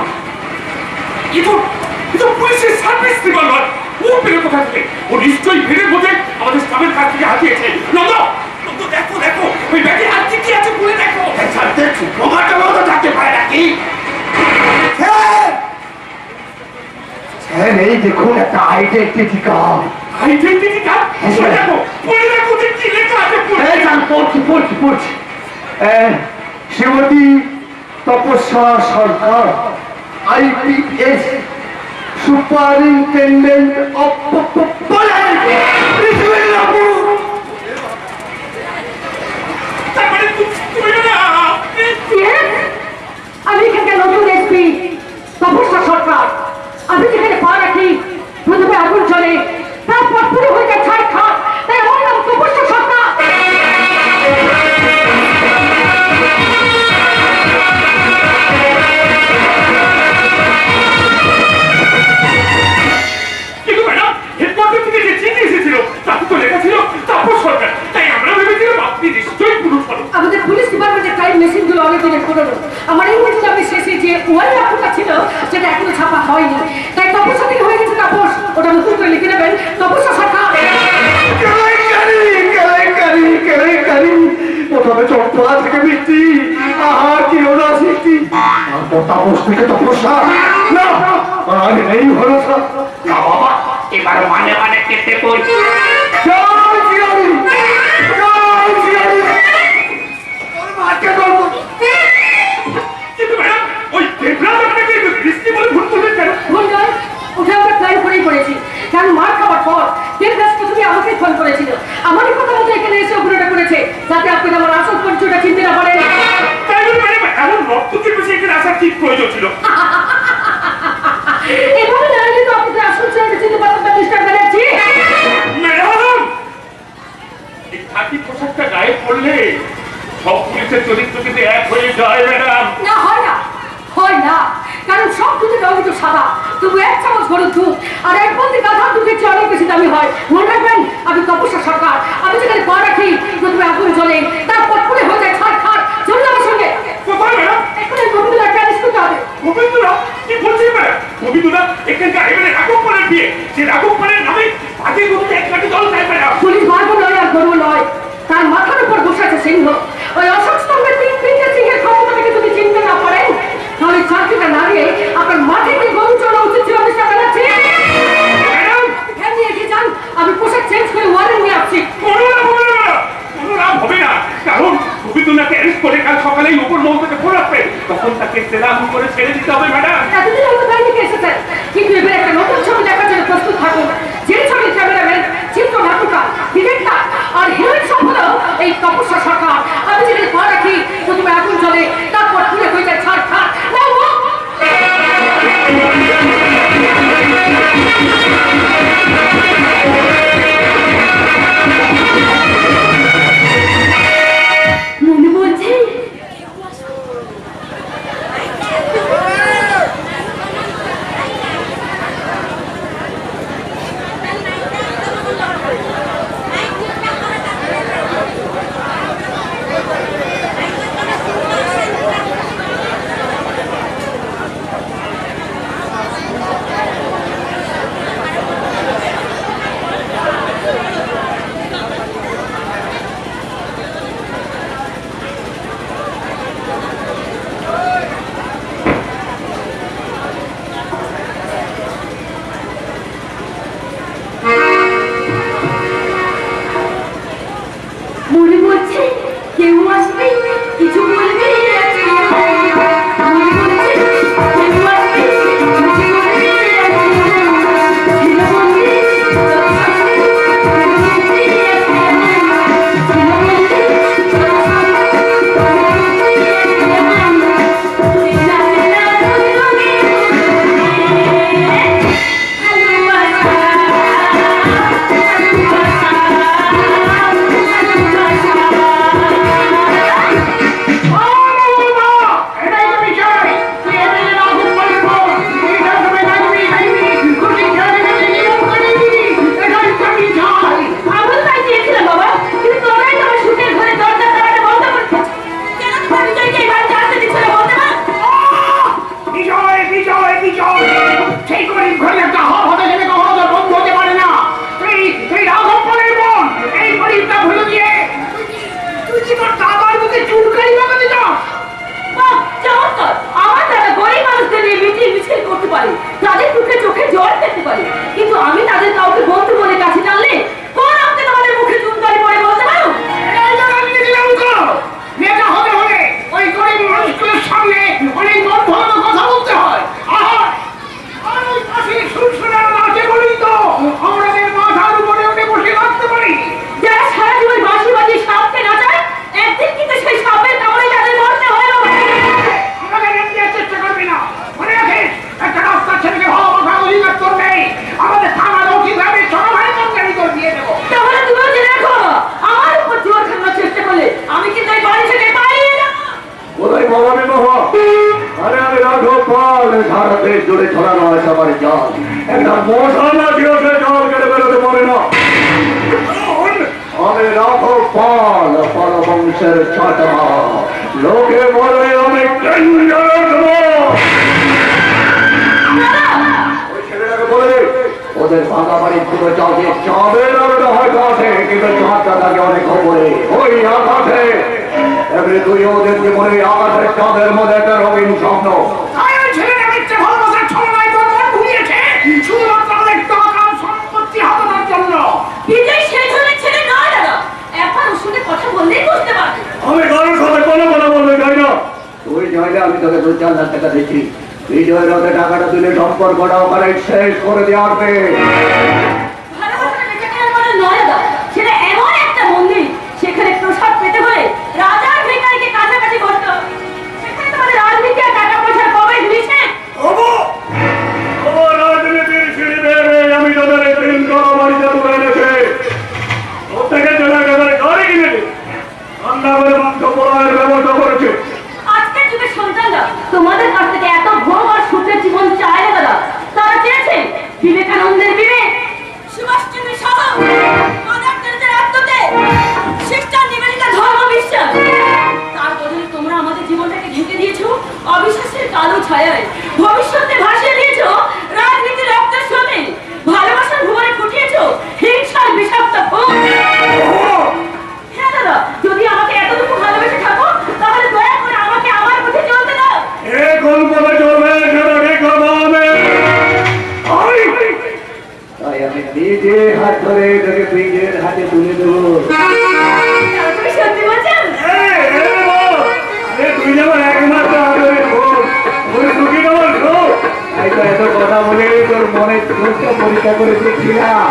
এ তো পুলিশের সার্ভিস রিভলভার। ও পেল কোথা থেকে? ও নিশ্চয়ই ভিড়ের মধ্যে আমাদের স্টাফের কাছ থেকে হাতিয়েছে। নগো, নগো দেখো দেখো, ওই ব্যাগে আর কি কি আছে খুলে দেখো। স্যার দেখুন বোমাটা মতো থাকতে পারে নাকি? স্যার এই দেখুন একটা আইডেন্টিটি কার্ড। Identity card? হ্যাঁ, দেখো, পড়ে দেখো যে কি লেখা আছে পড়ে। এই স্যার পড়ছি। শ্রীমতী তপস্যা সরকার, IPS, সুপারিনটেন্ডেন্ট অফ তার মানে তুমি না Yes, আমি এখানকার নতুন এসপি তপস্যা সরকার। আমি যেখানে পা রাখি প্রথমে আগুন চলে, তারপর পুরো হয়ে যায় ছাই খাট, তাই আমার নাম তপস্যা সরকার। কিন্তু ম্যাডাম, হেডকোয়ার্টার থেকে যে চিঠি এসেছিল তাতে তো লেখা ছিল তাপস সরকার। তাই আমরা ভেবেছিলাম আপনি নিশ্চয়ই পুরুষ মানুষ। আমাদের পুলিশ ডিপার্টমেন্টের টাইম মেশিনগুলো অনেক দিনের পুরনো। আমার এই মেশিন আমি শেষে যে ওয়ার্ড লেখাটা ছিল সেটা এখনো ছাপা হয়নি, তাই তপস্যা থেকে হয়ে গেছে তাপস। ওটা নতুন করে লিখে নেবেন তপস্যা সরকার। কেলেঙ্কারি। প্রথমে চট্টলা থেকে বৃষ্টি, আহার কি ওরা সৃষ্টি, তারপর তাপস থেকে তপস্যা। না আর নেই ভরসা। না বাবা, এবার মানে মানে কেটে পড়ছি। জয় জিয়ারি, জয় জিয়ারি। তোর মাকে বলবো। কিন্তু ম্যাডাম, ওই দেবরাজ আপনাকে বৃষ্টি বলে ভুল করলেন কেন? ভুল নয়, ওটা আমরা প্ল্যান করেই করেছি। কারণ মার খাওয়ার পর দেবরাজ প্রথমে আমাকেই ফোন করেছিল। আমারই কথা মতো এখানে এসে অভিনয়টা করেছে, যাতে আপনি আমার আসল পরিচয়টা চিনতে না পারেন। তাই বলে ম্যাডাম, এমন রক্তকে বেশি এখানে আসার কি প্রয়োজন ছিল? এভাবে না হলে তো আপনাদের আসল চেহারা চিনতে পারবেন না মিস্টার ব্যানার্জি। ম্যাডাম, এই খাকি পোশাকটা গায়ে পড়লে সব পুলিশের চরিত্র কিন্তু এক হয়ে যায় ম্যাডাম। না হয় না, হয় না, কারণ সব দুধের রঙ তো সাদা, তবু এক চামচ গরুর দুধ আর এক বলতে গাধা দুধের চেয়ে অনেক বেশি দামি হয়। মনে রাখবেন, আমি তপস্যা সরকার। আমি যেখানে পা রাখি প্রথমে আগুন জ্বলে, তারপর পুড়ে হয়ে যায় ছাড় খাট। চলুন আমার সঙ্গে। কোথায় ম্যাডাম? এক্ষুনি গোবিন্দলাকে অ্যারেস্ট করতে হবে। গোবিন্দরা? কি বলছেন ম্যাডাম? গোবিন্দরা এখানকার এমএলএ রাঘব পালের বিয়ে। যে রাঘব পালের নামে আগে গরুতে এক কাঠি জল দেয় ম্যাডাম। পুলিশ মার্গ নয় আর গরু নয়, তার মাথার উপর বসে আছে সিংহ। ওই অশোক স্তম্ভের তিনটে সিংহের ক্ষমতাটাকে যদি চিনতে না পারেন, তাহলে চাকরিটা না দিয়ে আপনার মাটিতে গরু চলা উচিত ছিল মিস্টার ব্যানার্জি। ম্যাডাম, ভ্যান নিয়ে এগিয়ে যান, আমি পোশাক চেঞ্জ করে ওয়ারেন্ট নিয়ে আসছি। কোনো লাভ হবে না ম্যাডাম, কোনো লাভ হবে না। কারণ গোবিন্দনাকে অ্যারেস্ট করে কাল সকালেই উপর মহল থেকে ফোন আসবে, তখন তাকে সেলাম করে ছেড়ে দিতে হবে ম্যাডাম। এতদিন আমরা ভ্যান থেকে এসেছেন, কিন্তু এবার একটা নতুন ছবি দেখার জন্য প্রস্তুত থাকুন। যে ছবির ক্যামেরাম্যান, চিত্র নাট্যকার, ডিরেক্টর আর হিরোইন সব হলো এই তপস্যা সরকার। আমি যেখানে পা রাখি প্রথমে আগুন জ্বলে, তারপর পুড়ে হয়ে যায় ছাড় খাট। মনে বলছে শরীর জুড়ে ছড়ানো হয় সবার জল। একটা মশা মাটিও সে জল কেটে বেরোতে পারে না। আমি রাঘব পাল, পাল বংশের ছাতা। লোকে বলে আমি ওই ছেলেটাকে বলে ওদের ভাঙা বাড়ির পুরো চাঁদে চাঁদের আলোটা হয়তো আছে, কিন্তু চাঁদটা থাকে অনেক খবরে ওই আকাশে। এবারে তুই ওদের জীবনে আকাশের চাঁদের মধ্যে একটা রঙিন স্বপ্ন। বিজয় সেই ধরনের ছেলে নয় দাদা। এখন ওর সঙ্গে কথা বললেই বুঝতে পারবে। আমি কারোর সাথে কোনো কথা বলতে চাই না। তুই চাইলে আমি তোকে 2-4 লাখ টাকা দিচ্ছি। বিজয়ের হাতে টাকাটা তুলে সম্পর্কটা ওখানে শেষ করে দিয়ে আসবে। ভালোবাসাটা বেঁচে কেনার মতো নয় দাদা। সেটা এমন একটা মন্দির, সেখানে প্রসাদ পেতে হলে রাজার ভিখারিকে কাছাকাছি করতে হবে। সেখানে তোমাদের রাজনীতি আর টাকা পয়সার কবে নিষেধ। রাজনীতির সিঁড়ি বেয়ে আমি তাদের দিন করা বাড়িতে তুলে এনেছে। প্রত্যেকের জন্য একেবারে গাড়ি কিনে রান্না করে মাংস পোড়ানোর ব্যবস্থা করেছে। আজকের যুগের সন্তানরা তোমাদের কাছ থেকে এত ভোগ আর সুখের জীবন চায় না দাদা। তারা চেয়েছে বিবেকানন্দের বিবেক, সুভাষচন্দ্রের সাহস, মাদার তেরেসার আত্মত্যাগ, শিক্ষার নিবেদিতা ধর্ম বিশ্বাস। তার বদলে তোমরা আমাদের জীবনটাকে ঢেকে দিয়েছো অবিশ্বাসের কালো ছায়ায়, ভবিষ্যতে ভাসিয়ে দিয়েছো রাজনীতির রক্তের স্রোতে, ভালোবাসার ভুবনে ফুটিয়েছো হিংসার বিষাক্ত ফুল। হ্যাঁ দাদা, যদি আমাকে এতটুকু ভালোবেসে থাকো তাহলে দয়া করে আমাকে আমার পথে চলতে দাও। এখন বলে চলবে সেটা ঠিক করবো আমি। তাই আমি নিজে হাত ধরে তোকে নিজের হাতে তুলে দেবো। তুমি সত্যি বলছেন? তুই যেমন একমাত্র আদরের বোন, ওই দুঃখী তোমার লোক। তাই তো এত কথা বলে তোর মনের চোখটা পরীক্ষা করে দেখছিলাম।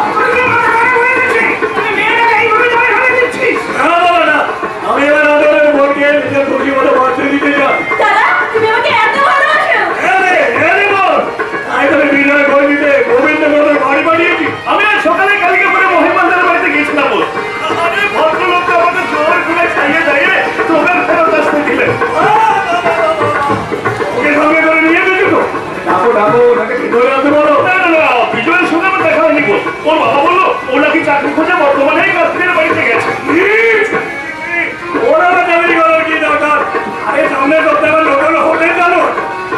আমি এবার আদরের বোনকে নিজের খুশি মতো বাঁচিয়ে দিতে চাই। দাদা, তুমি আমাকে এত ভালোবাসো? তাই তোকে বিজয় করে দিতে গোবিন্দ নগর বাড়ি বানিয়েছি। আমি আজ সকালে কালকে করে মহিমানদের বাড়িতে গেছিলাম। আরে ভদ্রলোকটা আমাকে জোর করে খাইয়ে দাইয়ে তোকে ফেরত আসতে দিলেন। ওকে সঙ্গে করে নিয়ে যেতে তো ডাকো ডাকো ওটাকে ভিতরে আসতে বলো। না না না, বিজয়ের সঙ্গে আমার দেখা হয়নি। ওর বাবা বললো ও নাকি চাকরি খোঁজে বর্তমানে কাশ্মীরের বাড়িতে গেছে। ওরা চাকরি করার কি দরকার? আরে সামনে সপ্তাহে আমার লোকাল হোটেল জানো,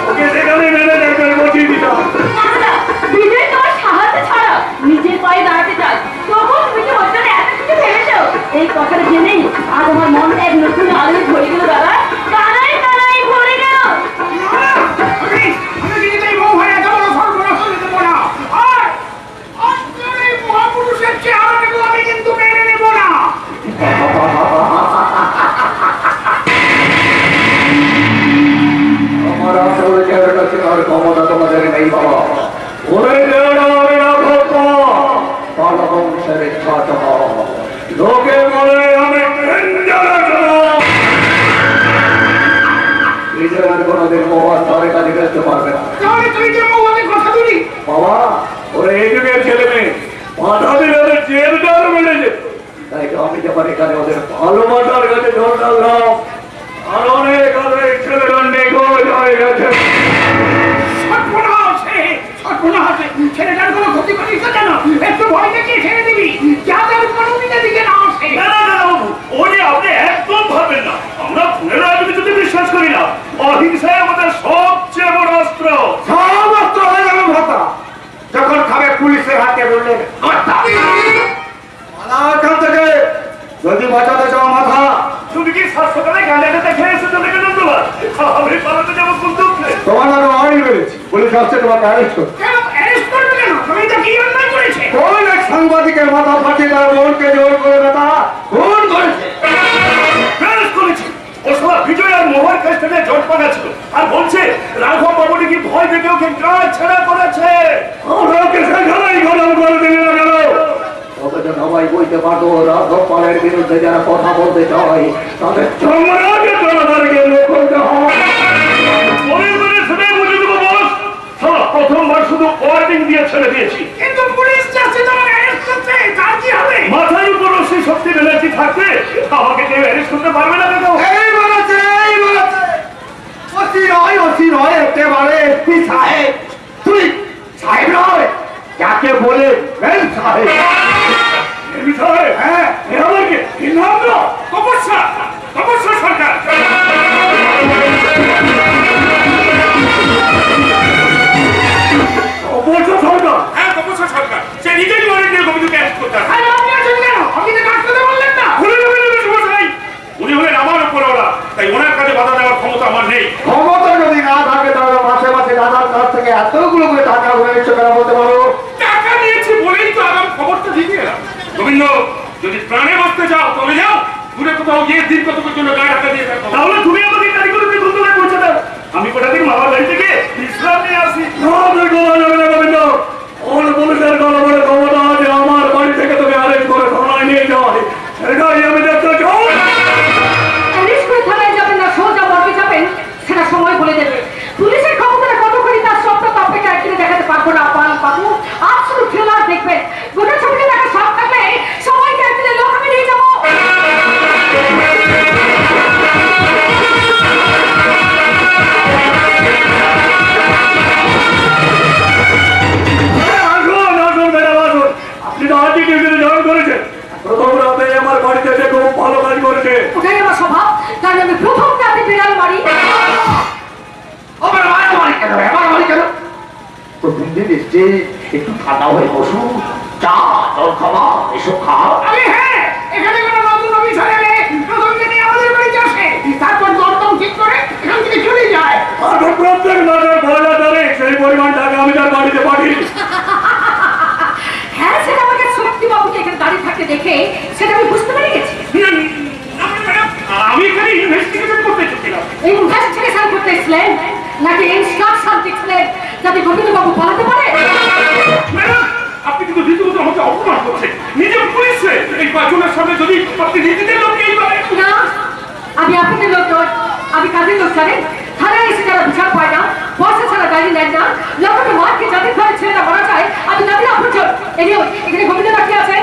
ওকে সেখানে মেনে দেখবে বসিয়ে দিতাম। না দাদা, বিজয় তোমার সাহায্য ছাড়া নিজের পায়ে দাঁড়াতে চায়। তবুও তুমি যে হোটেলে এত কিছু ভেবেছো, এই কথাটা জেনেই আজ আমার মনটা এক নতুন আলোয় ভরে গেল দাদা। কানায় কানায় ভরে গেল। মহাপুরুষের চেহারাটাকে আমি কিন্তু মেনে নেব না। আমার আসল চেহারাটা চেনার ক্ষমতা তোমাদের নেই বাবা। ওরে চেহারা আমি রাখো পাল বংশের ছাতা। লোকে বলে আমি নিজের কোনদিন মোবাইল তার কাছে বেচতে পারবে না। তাহলে তুই যে মোবাইলে কথা বলি বাবা, ওরা এই যুগের ছেলে মেয়ে মাথা দিলে ওদের জেলটা আরো বেড়ে যেত। তাই তো আমি যখন এখানে ওদের ভালোবাসার কাছে জল ডাললাম, আর অনেক অনেক ছেলেরা নিখোঁজ হয়ে গেছে। ছেলেটার কোনো ক্ষতি করিস না কেন? একটু ভয় দেখিয়ে ছেড়ে দিবি, যাদের কোনো দিকে না আসে। না না না বাবু, ও নিয়ে আপনি একদম ভাববেন না। আমরা খুনের রাজনীতিতে বিশ্বাস করি না। অহিংসায় আমাদের সবচেয়ে বড় অস্ত্র। সমস্ত হয়ে যাবে ভাতা যখন খাবে পুলিশের হাতে বললেন এখান থেকে যদি বাঁচাতে চাও মাথা। তুমি কি সকালে গাঁজাটা খেয়ে এসেছো দেখে নন্দুবার? আমি পালাতে যাবো কোন দুঃখে? তোমার নামে অয়েল বেড়েছে, পুলিশ আসছে তোমাকে অ্যারেস্ট করতে। কেন অ্যারেস্ট করবে কেন? তুমি তো কি অন্যায় করেছে? কোন এক সাংবাদিকের মাথা ফাটিয়ে তার বোনকে জোর করে নেতা খুন করেছে। অ্যারেস্ট করেছি। ও সব বিজয় আর মোহর কাছ থেকে জট পাকাচ্ছিল আর বলছে রাঘব বাবু নাকি ভয় দেখে ওকে কাজ ছাড়া করেছে। আমরা ওকে সেখানেই গরম করে দিলে না কেন? তবে তো সবাই বলতে পারতো রাঘব পালের বিরুদ্ধে যারা কথা বলতে চায় তাদের চমড়াকে জনগণকে করতে হয়। পরিবারে শুনে বুঝে দেবো বস। সারা প্রথমবার শুধু ওয়ার্নিং দিয়ে ছেড়ে দিয়েছি। কিন্তু পুলিশ যাচ্ছে তোমার অ্যারেস্ট করতে, তার কি হবে? মাথার উপর সেই শক্তি এনার্জি থাকবে আমাকে কেউ অ্যারেস্ট করতে পারবে না কেন? এই বলেছে অতি নয় একেবারে এসপি সাহেব বলে মেম সাহেব। হ্যাঁ আমাকে কি নাম দাও? তপস্যা তপস্যা সরকার। অবশ্য সরকার হ্যাঁ তপস্যা সরকার। সে নিজেই ওয়ারেন্ট নিয়ে গোবিন্দকে অ্যারেস্ট করতে আসে। আরে আপনি আছেন কেন? আপনি তো কাজ করতে বললেন না। ভুলে যাবেন না, সমস্যা নাই। উনি হলেন আমার উপরে ওরা, তাই ওনার কাছে বাধা দেওয়ার ক্ষমতা আমার নেই। ক্ষমতা যদি না থাকে তাহলে মাসে মাসে দাদার কাছ থেকে এতগুলো করে টাকা ঘুরে এসে কেন বলতে পারো? টাকা নিয়েছি বলেই তো আগাম খবরটা দিয়ে এলাম। গোবিন্দ যদি প্রাণে বাঁচতে চাও তবে যাও, দূরে কোথাও গিয়ে দিন কতকের জন্য গায়ে ঢাকা দিয়ে থাকো। তাহলে তুমি আমাকে কারিগরিতে গুরুত্বে পৌঁছে দাও। আমি কটা দিন মামার বাড়ি থেকে বিশ্রাম নিয়ে আসি। না দেখো যাবে না গোবিন্দ, ওর পুলিশের গলা বলে ক্ষমতা আছে আমার বাড়ি থেকে তোকে আরেক করে থানায় নিয়ে যাওয়া, এটাই আমি দেখতে চাই। অ্যারেস্ট করে থানায় যাবেন না সোজা মর্গে যাবেন সেটা সময় বলে দেবে। পুলিশের ক্ষমতাটা কতখানি তার সবটা তো আপনাকে একদিনে দেখাতে পারবো না বাবু। absolute thriller দেখবেন। গোটা ছবিটা দেখা সব থাকলে সবাইকে একদিনে লোক আমি নিয়ে যাবো। আসুন আসুন ম্যাডাম আসুন, আপনি তো আজই ডিউটিতে জয়েন করেছেন। প্রথম রাতে আমার বাড়িতে এসে খুব ভালো কাজ করেছে। ওটাই আমার স্বভাব, কারণ আমি প্রথম রাতে বিড়াল মারি। আমার মারামারি কেন, মারামারি কেন? প্রথম দিন এসছে, একটু ঠান্ডা হয়ে বসুন, চা জল খাওয়া এসব খাও। আরে হ্যাঁ, এখানে কোনো নতুন অফিসার এলে প্রথম দিনই আমাদের বাড়িতে আসে, তারপর দরদম ঠিক করে এখান থেকে চলে যায়। আর প্রত্যেক মাসের পয়লা তারিখ সেই পরিমাণ টাকা আমি তার বাড়িতে পাঠিয়ে দিই। হ্যাঁ, সেটা আমাকে শক্তি বাবুকে এখানে দাঁড়িয়ে থাকতে দেখে সেটা আমি বুঝতে পেরে গেছি। আমি এখানে ইনভেস্টিগেশন করতে এসেছিলাম। ইনভেস্টিগেশন করতে এসেছিলেন নাকি ইনস্ট্রাকশন দিচ্ছিলেন যাতে গোবিন্দবাবু পালাতে পারে? ম্যাডাম আপনি কিন্তু রীতিমতো আমাকে অপমান করছেন। নিজে পুলিশে এই পাঁচজনের সামনে যদি আপনি নিজেদের লোককে এইভাবে। না, আমি আপনাদের লোক নয়, আমি কাজের লোক জানেন। থানায় এসে যারা বিচার পায় না, পয়সা ছাড়া গাড়ি নেন না, লোককে মারকে যাদের ঘরে ছেলেটা মারা যায়, আমি তাদের আপনজন। এখানে গোবিন্দ বাকি আছে।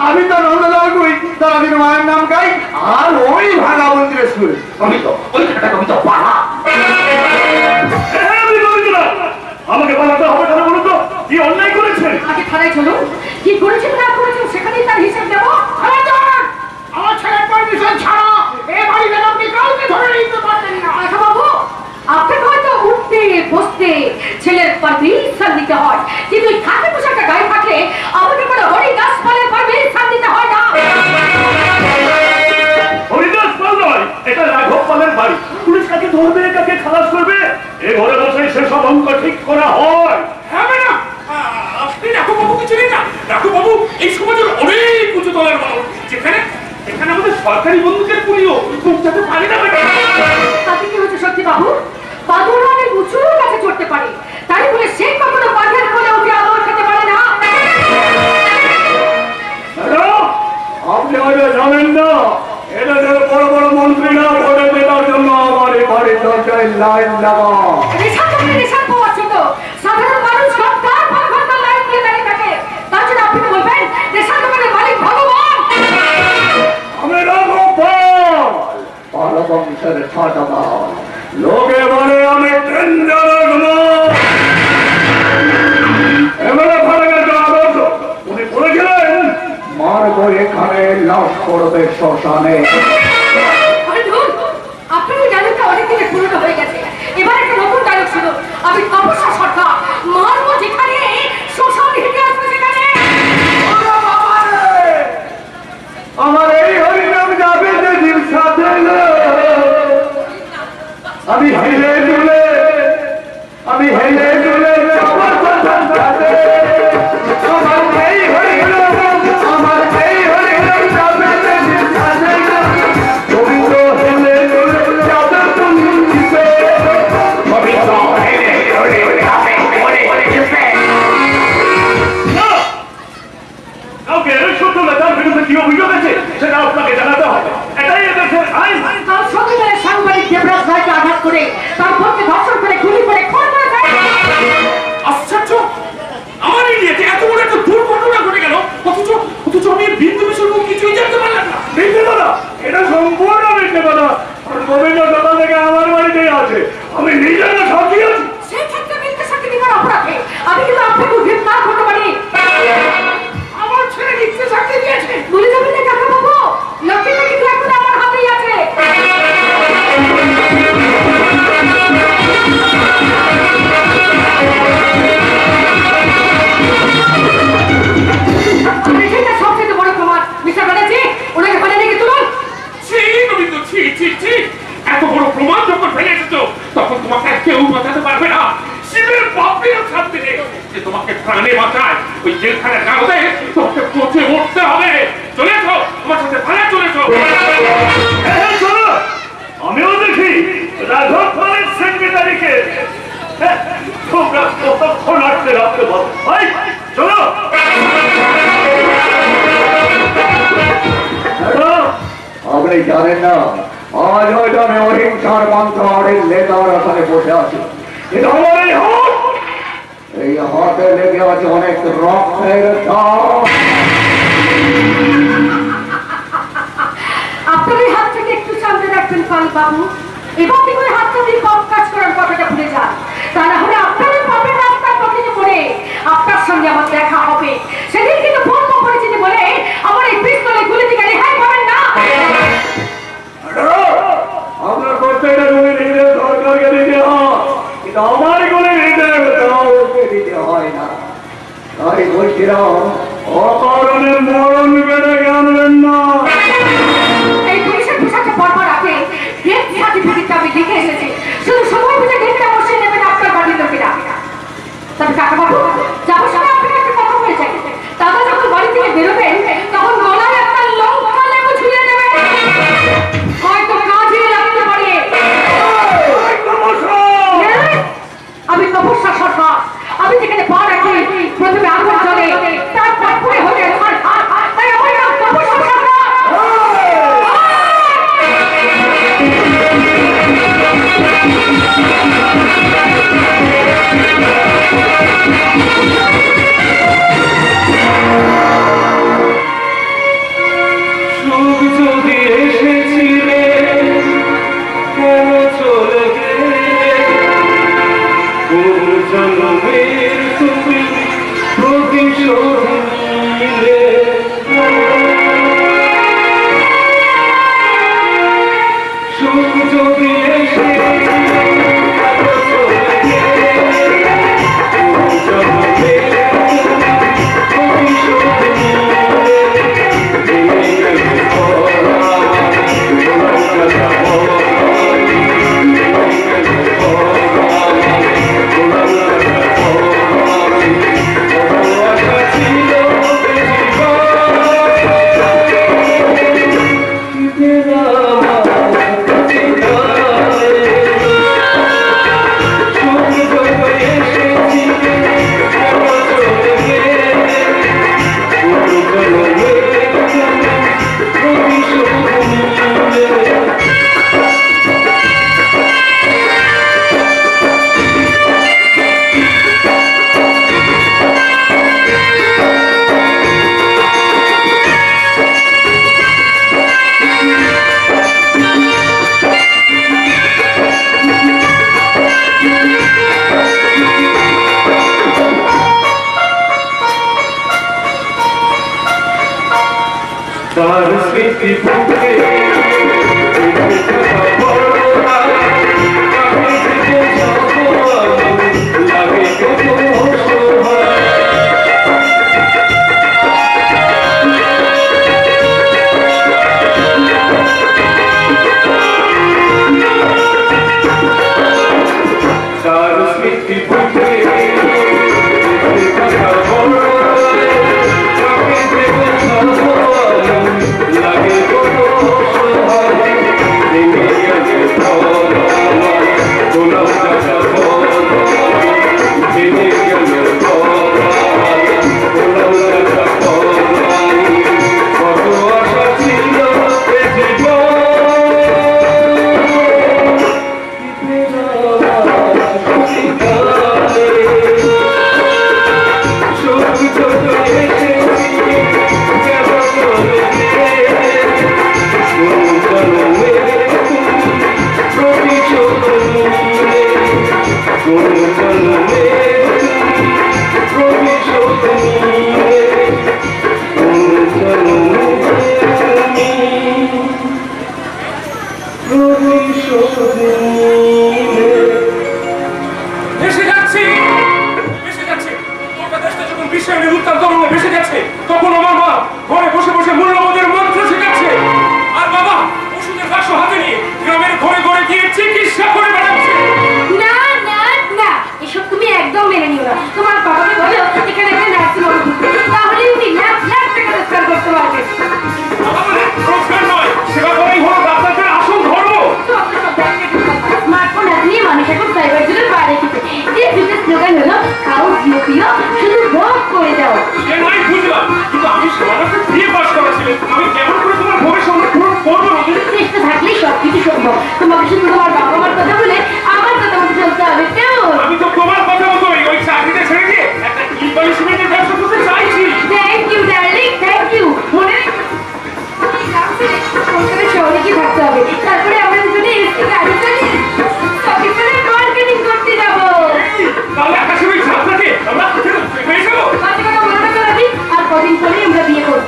আমি তো নন্দলাল কই, সারাদিন মায়ের নাম গাই আর ওই ভাঙা মন্দিরে শুয়ে। আমি তো ওই কথাটা আমি তো পালা। আমাকে পালাতে হবে কেন বলুন তো? কি অন্যায় করেছেন? আগে থানায় চলুন, কি করেছেন না করেছেন সেখানেই তার হিসাব দেবো। আমার ছেলের পারমিশন ছাড়া এ বাড়িতে আপনি কাউকে ধরে নিতে পারবেন না। আচ্ছা বাবু, আপনাকে হয়তো উঠতে বসতে ছেলের পারমিশন দিতে হয়, কিন্তু ওই খাকি পোশাকটা গায়ে থাকলে আমাকে কোনো হরিদাস পালের পারমিশন দিতে হয় না। হরিদাস পাল নয়, এটা রাঘব পালের বাড়ি। পুলিশ কাকে ধরবে, কাকে খালাস করবে, এ ঘরে বসে সেসব অঙ্ক ঠিক করা হয়। হ্যাঁ ম্যাডাম আপনি রাঘব বাবুকে চিনেন না? রাঘব বাবু এই সমাজের অনেক উঁচু তলার মানুষ, যেখানে এখানে আমাদের সরকারি বন্ধুদের পুলিও পৌঁছাতে পারে না ম্যাডাম। তাতে কি হচ্ছে সত্যি বাবু? বাদুর অনেক উঁচু কাছে চড়তে পারে, তাই বলে সে কখনো বাঘের কোলে উঠে আদর খেতে পারে না। আপনি হয়তো জানেন না, এটা যে বড় বড় মন্ত্রীরা ভোটে জেতার জন্য আমার এই বাড়ির দরজায় লাইন লাগা। রেশন পাওয়ার জন্য সাধারণ মানুষ ঘন্টার পর ঘন্টা লাইন দিয়ে দাঁড়িয়ে থাকে। তার জন্য আপনি বলবেন রেশন দোকানের মালিক ভগবান। আমি রাঘব পাল, পাল বংশের ছাটা পাল। লোকে বলে আমি ডেঞ্জারাস মাল। এবারে ফারাকের যে আদর্শ উনি বলেছিলেন, মারবো এখানে, লাশ করবে শ্মশানে। আরে ধুর, আপনার ওই ডায়লগটা অনেক দিনের পুরনো হয়ে গেছে। এবার একটা নতুন ডায়লগ শুনুন। আমি তপস্যা সরকার, মারবো যেখানে, শ্মশান হেঁটে আসবে সেখানে। আমার এই হরিনাম যাবে যে দিন সাথে, আমি হেলে দুলে, আমি হেলে দুলে আমার সন্তান সাথে। আমার এই হরিনাম, আমার এই হরিনাম যাবে যে দিন সাথে, গোবিন্দ হেলে দুলে যাবে তুমি দিতে, গোবিন্দ হেলে দুলে যাবে বলে দিতে। কাউকে সত্য নেতার বিরুদ্ধে কি অভিযোগ আছে সেটা আপনাকে জানাতে হবে। এটাই এদেশের আইন। কাল সকালে সাংবাদিক দেবরাজ ভাইকে আঘাত করে তার প্রাণে বাঁচায় ওই জেলখানার কাগজে তোমাকে পচে উঠতে হবে। চলে এসো, তোমার সাথে থানায় চলে এসো। এই চলো, আমিও দেখি রাঘব পালের সেক্রেটারিকে। তোমরা কতক্ষণ আটকে রাখতে পারো? চলো। আপনি জানেন না, আজ হয়তো আমি অহিংসার মন্ত্রের নেতার আসনে বসে আছি, কিন্তু আমার এই হাতে লেগে আছে অনেক রক্তের দাগ। আপনাদের হাত থেকে একটু সামনে রাখবেন পাল বাবু, এবং কি করে হাতটা দিয়ে কম কাজ করার কথাটা ভুলে যান। তা না হলে আপনাদের পাপের রাস্তার পথে পড়ে আপনার সঙ্গে আমার দেখা হবে। সেদিন কিন্তু বলবো পরিচিতি বলে আমার এই পিস্তলে গুলি দিকে রেহাই পাবেন না। আপনার প্রত্যেকটা গুলি নিজের সরকারকে দিতে হয়, কিন্তু আমার গুলি নিজের দিতে হয় না। তাই বলছিলাম, অকারণে মরণ কেটে আনবেন না। এই পুলিশের পোশাকটা পরপর রাখে ডেথ সার্টিফিকেটটা আমি লিখে এসেছি, শুধু সময় বুঝে ডেটটা বসিয়ে নেবেন আপনার বাড়ির লোকেরা। তবে কাকা বাবু, যাওয়ার সময় আপনাকে একটা কথা বলে যাই, দাদা যখন বাড়ি থেকে বেরোবেন তখন গলায় একটা লঙ্কা লেবু ঝুলিয়ে দেবেন, হয়তো কাজে লাগতে পারে। আমি তপস্যা সরকার, আমি যেখানে পা রাখি প্রথমে আগুন জ্বলে, তারপর পুড়ে হয়ে আমার হাত, তাই আমার নাম তপস্যা সরকার। সুখ যদি এসেছিলে কেন চলে গেলে? কোন জন্মের তুমি প্রতিশোধ নিলে? সুখ যদি এসেছিলে কেন চলে গেলে? কোন জন্মের তুমি প্রতিশোধ নিলে? তার স্মৃতি বুকে লাগে তার স্মৃতি বুকে ভেসে যাচ্ছে, ভেসে যাচ্ছে। গোটা দেশটা যখন বিশ্বায়নের উত্তাল তরঙ্গে ভেসে যাচ্ছে, তখন আমার মা ঘরে বসে বসে মূল্যবোধের মন্ত্র শেখাচ্ছে। আর বাবা ওষুধের বাক্স হাতে নিয়ে গ্রামের ঘরে ঘরে গিয়ে চিকিৎসা করে বেড়াচ্ছে। না না না, এসব তুমি একদম মেনে নিও না। তোমার বাবাকে বলো এখানে করে যাও। সে নয় বুঝলাম, কিন্তু আমি সমাজকে বিয়ে পাস করেছিলেন, আমি কেমন করে তোমার ভবিষ্যৎ পূরণ করবো নন্দিনী? চেষ্টা থাকলেই সবকিছু সম্ভব। তোমাকে শুধু তোমার বাবা মার কথা বলে আমার কথা মতো চলতে হবে, কেমন? আমি তো তোমার কথা মতো ওই চাকরিটা ছেড়ে দিয়ে একটা ইলবালি সিমেন্টের ব্যবসা করতে চাইছি। Thank you darling, thank you. মনে রেখো, এই গ্রাম ছেড়ে কলকাতা শহরে গিয়ে থাকতে হবে। তারপরে আমরা দুজনে এসি গাড়ি চালিয়ে শপিং করে মার্কেটিং করতে যাবো। তাহলে আকাশের ওই ছাত্রকে আমরা পেয়ে যাবো। বাজে কথা বলো না তো রাজি। আর কদিন পরেই আমরা বিয়ে করবো।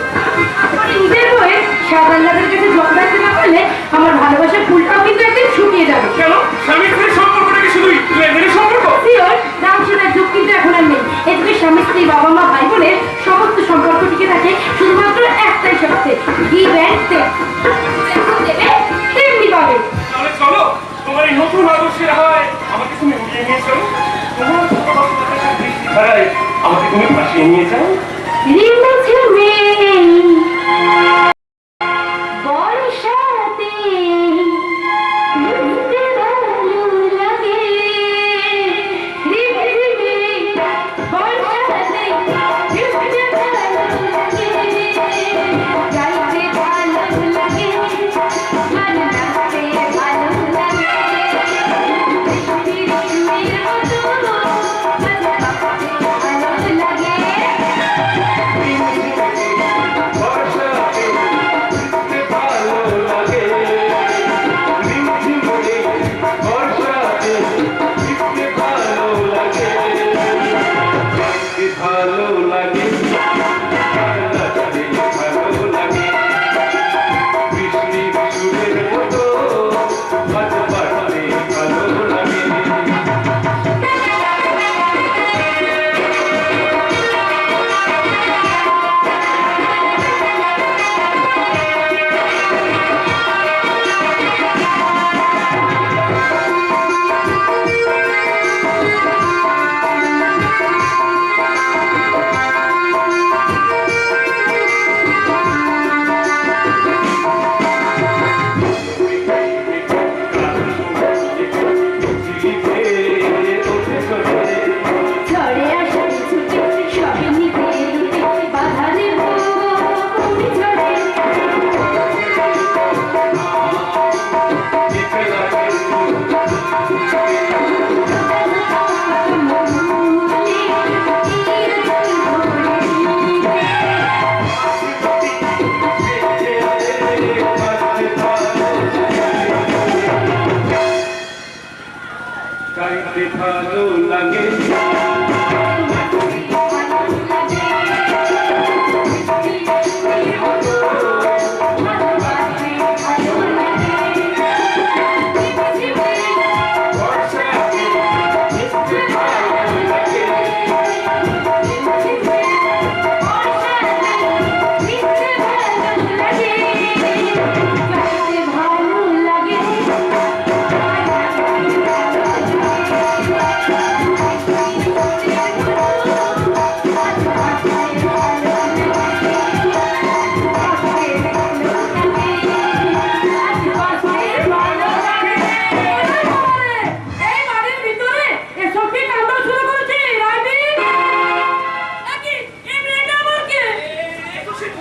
তারপরে নিজের বয়ে সাদাল্লাদের কাছে জমদাতে না করলে আমার ভালোবাসার ফুলটাও কিন্তু একদিন শুকিয়ে যাবে। কেন? স্বামী স্ত্রীর সম্পর্কটা কি শুধুই লেনদেনের সম্পর্ক? শিওর, রামসীতার যুগ কিন্তু এখন আর নেই। এদিকে স্বামী স্ত্রী, বাবা মা, ভাই বোনের সমস্ত সম্পর্ক টিকে থাকে শুধুমাত্র একটাই শর্তে, গিভ অ্যান্ড টেক। যেমন দেবে তেমনি পাবে। তাহলে চলো, তোমার এই নতুন আদর্শের হয় আমাকে তুমি উড়িয়ে নিয়ে চলো। তোমার ভালোবাসার দৃষ্টি ধারায় আমাকে তুমি ভাসিয়ে নিয়ে যাও। রিমঝিমে বর্ষাতে ভিজতে ভালো লাগে। রিমঝিমে বর্ষাতে ভিজতে ভালো লাগে। গাইতে ভালো লাগে, গান গাইতে ভালো লাগে। বৃষ্টির সুরের মতো গান গাইতে ভালো লাগে। ঝড়ে আসা কিছুতে সবে নিতে বাধা দেব কোন ঝড়ে। গাইতে ভালো লাগে।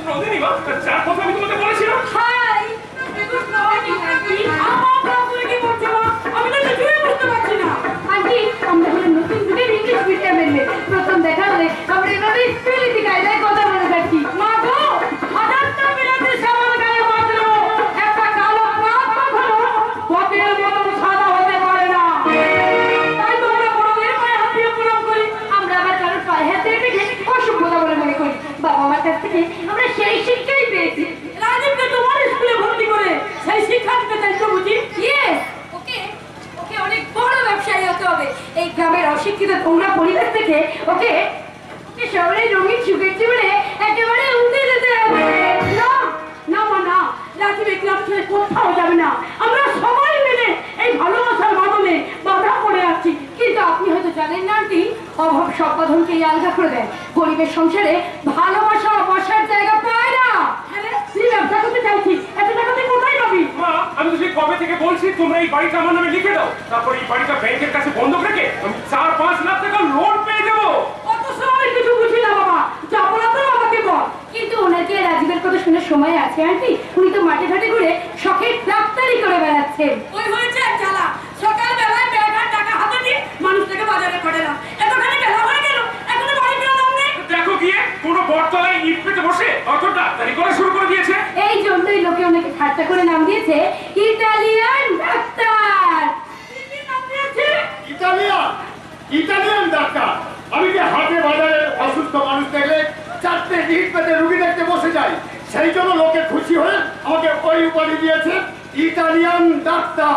নন্দিনী মা, যার কথা আমি তোমাকে বলেছিলাম। প্রথম দেখা হলে আমরা এভাবে স্পিরিটি গাইডায় কথা বলে থাকি। মা গো, হাজারটা বিলাতি সাবান গায়ে মাত্র একটা কালো পাপ কখনো পথের মতো সাদা হতে পারে না। তাই তো আমরা বড়দের পায়ে হাত দিয়ে প্রণাম করি। আমরা আবার কারোর পায়ে হাত দিয়ে রেখে অসভ্যতা বলে মনে করি। বাবা মার কাছ থেকে আমরা সেই শিক্ষাই পেয়েছি। রাজীবকে তোমার স্কুলে ভর্তি করে সেই শিক্ষা দিতে চাইছো বুঝি? ইয়েস, ওকে ওকে অনেক বড় ব্যবসায়ী হতে হবে। এই গ্রামের অশিক্ষিত তোমরা পরিবেশ থেকে ওকে ওকে শহরের রঙিন সুখের জীবনে একেবারে উঠে যেতে হবে। না না মা, না, রাজীব এই ক্লাব ছেড়ে কোথাও যাবে না। আমরা সবাই মিলে এই ভালোবাসার বাঁধনে বাধা পড়ে আছি। কিন্তু আপনি হয়তো জানেন না আন্টি, অভাব সব বাঁধনকেই আলগা করে দেয়। গরিবের সংসারে ভালোবাসা বসার জায়গা পায় না। তুই ব্যবসা করতে চাইছি, এত টাকা তুই কোথায় পাবি? মা, আমি তো সেই কবে থেকে বলছি তোমরা এই বাড়িটা আমার নামে লিখে দাও, তারপর এই বাড়িটা ব্যাংকের কাছে বন্ধক রেখে আমি 4-5 লাখ টাকা লোন পেয়ে যাবো। অত সময় কিছু বুঝি না বাবা। আন্টি উনি তো মাঠে ঘাটে ঘুরে শখের ডাক্তারি করে বেড়াচ্ছেন। ওই হয়েছে এক জ্বালা, সকালবেলায় ব্যাগ আর টাকা হাতে দিয়ে মানুষটাকে বাজারে পাঠালাম, এতখানি বেলা হয়ে গেল এখনো বাড়ি ফেরালাম না। দেখো গিয়ে কোনো বটতলায় ইট পেতে বসে অত ডাক্তারি করা শুরু করে দিয়েছে। এই জন্যই লোকে ওনাকে ঠাট্টা করে নাম দিয়েছে ইটালিয়ান ডাক্তার। কি নাম দিয়েছে? Italian doctor. আমি যে হাটে বাজারে অসুস্থ মানুষ দেখলে চারটে ইট পেতে রুগী দেখতে বসে যাই, সেই জন্য লোকে খুশি হয়ে আমাকে ওই উপাধি দিয়েছে ইটালিয়ান ডাক্তার।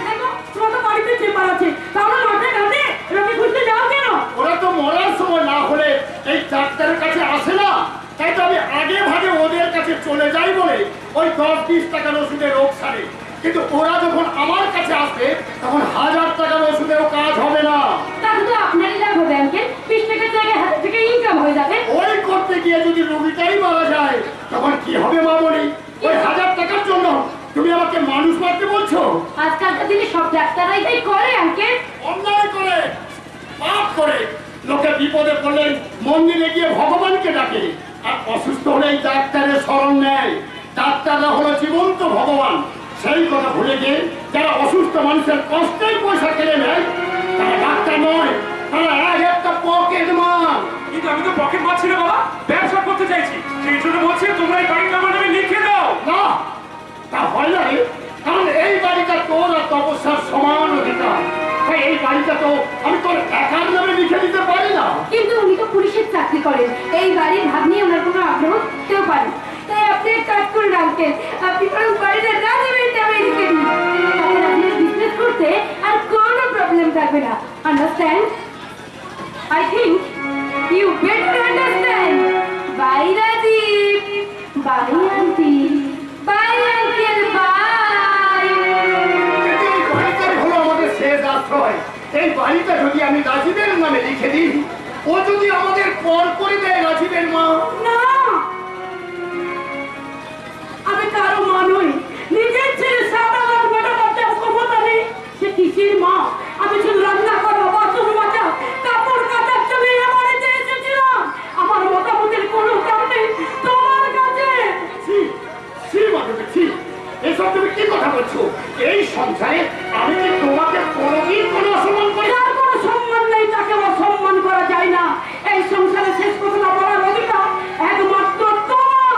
দেখো, তোমার তো বাড়িতে চেম্বার আছে, তাহলে মাঠে ঘাটে রোগী খুঁজতে যাও কেন? ওরা তো মরার সময় না হলে এই ডাক্তারের কাছে আসে না, তাই তো আমি আগে ভাগে ওদের কাছে চলে যাই বলে ওই 10-20 টাকার ওষুধে রোগ সারে। কিন্তু ওরা যখন আমার কাছে আসবে তখন 1000 টাকার ওষুধেও কাজ হবে না। তাহলে তো আপনারই লাভ হবে আঙ্কেল, 20 টাকার জায়গায় হাতে থেকে ইনকাম হয়ে যাবে। ওই করতে গিয়ে যদি রোগীটাই মারা যায় তখন কি হবে মা বলি? ওই 1000 টাকার জন্য তুমি আমাকে মানুষ মারতে বলছো? আজকালকার দিনে সব ডাক্তাররাই তাই করে আঙ্কেল। অন্যায় করে, পাপ করে। লোকে বিপদে পড়লে মন্দিরে গিয়ে ভগবানকে ডাকে, আর অসুস্থ হলেই ডাক্তারের শরণ নেয়। ডাক্তাররা হলো জীবন্ত ভগবান। সেই কথা ভুলে গিয়ে যারা অসুস্থ মানুষের কষ্টের পয়সা কেড়ে নেয় তারা ডাক্তার নয়, তারা একটা পকেট মার। কিন্তু আমি তো পকেট মারছি না বাবা, ব্যবসা করতে চাইছি। সেই জন্য বলছি তোমরা এই বাড়ির নাম নামে লিখে দাও। না, তা হয় না রে, কারণ এই বাড়িটা তোর আর তপস্যার সমান অধিকার। তাই এই বাড়িটা তো আমি তোর একার নামে লিখে দিতে পারি না। কিন্তু উনি তো পুলিশের চাকরি করেন, এই বাড়ির ভাগ নিয়ে ওনার কোনো আগ্রহ থাকতেও পারে। তাই আপনি এক কাজ করুন আঙ্কেল, আপনি কারণ বাড়িটা রাজীবের নামে লিখে দিন, তাহলে রাজীবের বিজনেস করতে আর কোনো প্রবলেম থাকবে না। Understand? I think you better understand. Bye Rajiv, bye auntie, bye uncle, bye. এই বাড়িটাই হলো আমাদের শেষ আশ্রয়। এই বাড়িটা যদি আমি রাজীবের নামে লিখে দিই, ও যদি আমাদের পর করে দেয় রাজীবের মা। না, আমি কারো মা নই। নিজের ছেলে 7 বেটা বাচ্চা কথা নেই, সে কিসের মা? আমি শুধু রান্না করা, বাসন মাজা, কাপড় কাচার জন্য এই বাড়িতে এসেছিলাম। আমার মতামতের কোনো দাম নেই তোমার কাছে। ছি, ছি মাধবী, ছি। এসব তুমি কি কথা বলছো? এই সংসারে আমি কি তোমাকে কোনোদিন কোনো অসম্মান করি? যার কোনো সম্মান নেই তাকে অসম্মান করা যায় না। এই সংসারে শেষ কথা বলার অধিকার একমাত্র তোমার,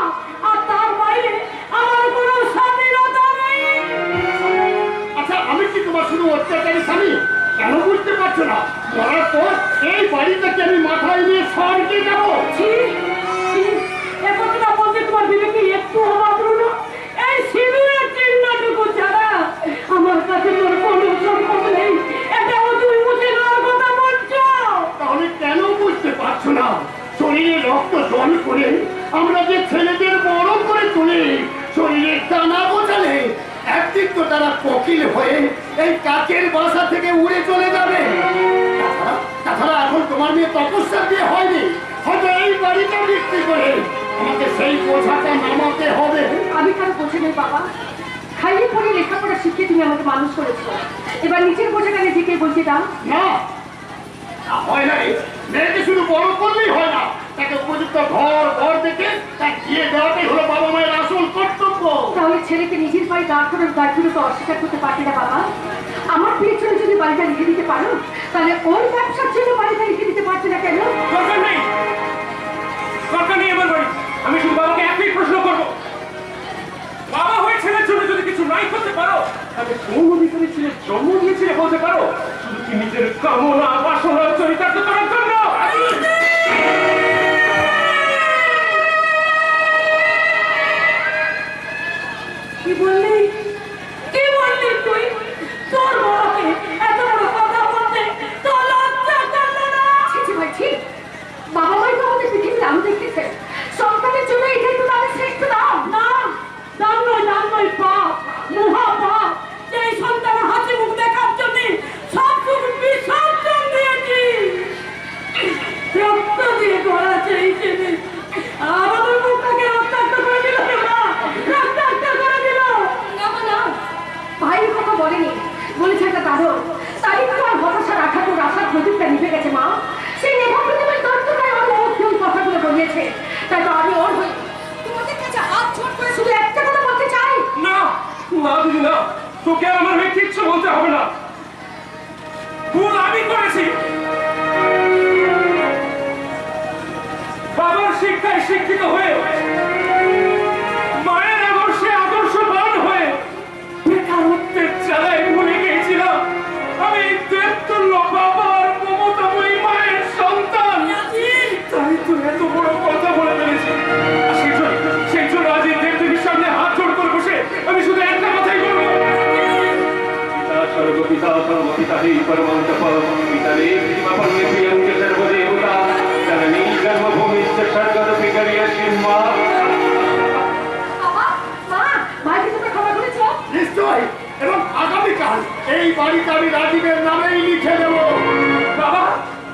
আর তার বাইরে আমার কোনো স্বাধীনতা নেই। আচ্ছা, আমি কি তোমার শুধু অত্যাচারী স্বামী? কেন বুঝতে পারছো না? মরার পর এই বাড়িটাকে আমি মাথায় নিয়ে স্বর্গে যাবো। ছি, ছি, এ কথাটা বলতে তোমার বিবেকে একটু অবাক হলো? এই শিবিরের চিহ্নটুকু ছাড়া আমার কাছে তোর কোনো সম্পদ নেই, এটাও তুমি বুঝে নেওয়ার কথা বলছো। তাহলে কেন বুঝতে পারছো না? শরীরে রক্ত জল করে আমরা যে ছেলেদের বড় করে তুলি, শরীরে টানা বোঝালে একদিন তো তারা কোকিল হয়ে এই কাকের বাসা থেকে উড়ে চলে যাবে। তাছাড়া এখন তোমার মেয়ে তপস্যা দিয়ে হয়নি, হয়তো এই বাড়িটা বিক্রি করে আমাকে সেই বোঝাটা নামাতে হবে। আমি কারো বোঝে নেই বাবা, খাইয়ে পড়ে লেখাপড়া শিখিয়ে তুমি আমাকে মানুষ করেছো, এবার নিচের বোঝাটা নিজেকে বলতে দাও। না, তা হয় না রে। মেয়েকে শুধু বড় করলেই হয় না, তাকে উপযুক্ত ঘর দেখে তার গিয়ে দেওয়াটাই হলো বাবা মায়ের আসল কর্তব্য। তাহলে ছেলেকে নিজের পায়ে দাঁড় করার দায়িত্ব তো অস্বীকার করতে পারছি না বাবা। আমার পেছনে যদি বাড়িটা লিখে দিতে পারো, তাহলে ওর ব্যবসার জন্য বাড়িটা লিখে দিতে পারছি না কেন? দরকার নেই, দরকার নেই আমার বাড়ি। আমি শুধু বাবাকে একই প্রশ্ন করবো, বাবা হয়ে ছেলের জন্য যদি কিছু নাই করতে পারো, তাহলে কোন অধিকারী ছেলে জন্ম দিয়েছিলে বলতে পারো? শুধু কি নিজের কামনা বাসনা চরিতার্থ করার জন্য? কি বললি? কি বললি তুই? তোর বড়কে এত বড় কথা বলতে তোর লজ্জা করলো না? ছি ভাই, ছি। বাবা মাই তো আমাদের পৃথিবীর আলো দেখতেছে, সন্তানের জন্য এটাই তো তাদের শ্রেষ্ঠ দাম। না, দাম নয়, পাপ, মহা পাপ। যে সন্তানের হাসি মুখ দেখার জন্য সব সুখ বিসর্জন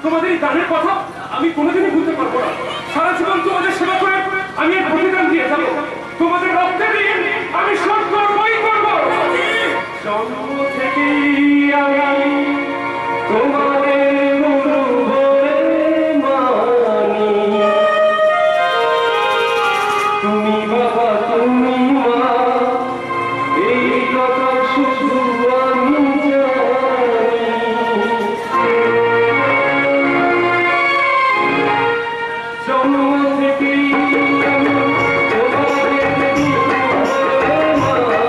তোমাদের এই দানের কথা আমি কোনোদিনই ভুলতে পারবো না। সারা জীবন তোমাদের সেবা করে আমি এর প্রতিদান দিয়ে যাবো। তোমাদের রক্তে দিয়ে আমি শোধ করবই করবো। জন্ম থেকেই আমি তোমাদের গুরু বলে মানি। তুমি বাবা তুমি মা এই কথা শুধু আমি জানি। জন্ম থেকেই আমি তোমাদের গুরু বলে মানি।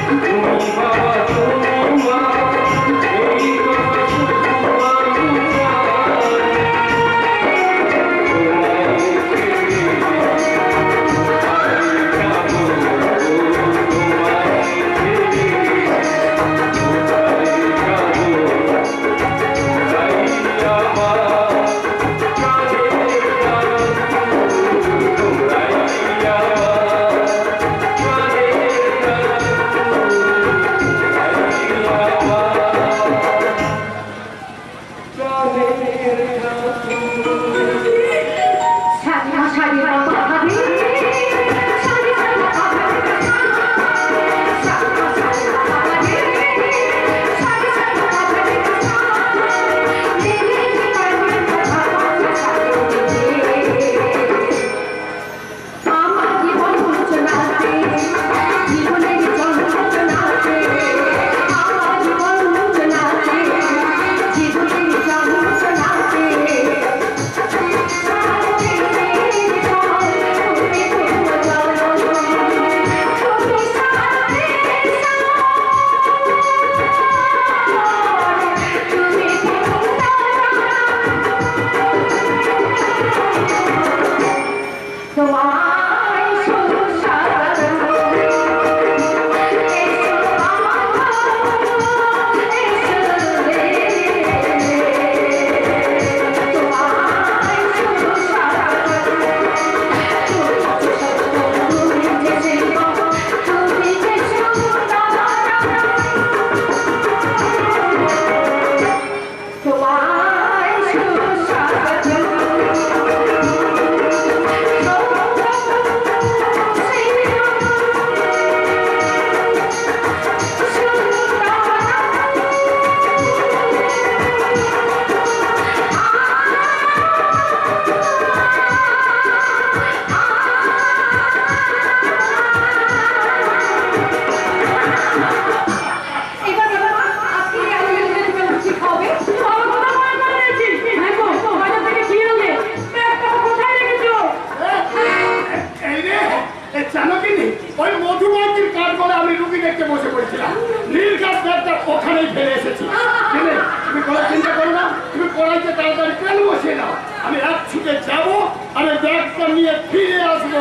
তুমি বাবা তুমি মা এই কথা শুধু আমি জানি। আমি রাত ছুটে যাবো আর ব্যাগটা নিয়ে ফিরে আসবো।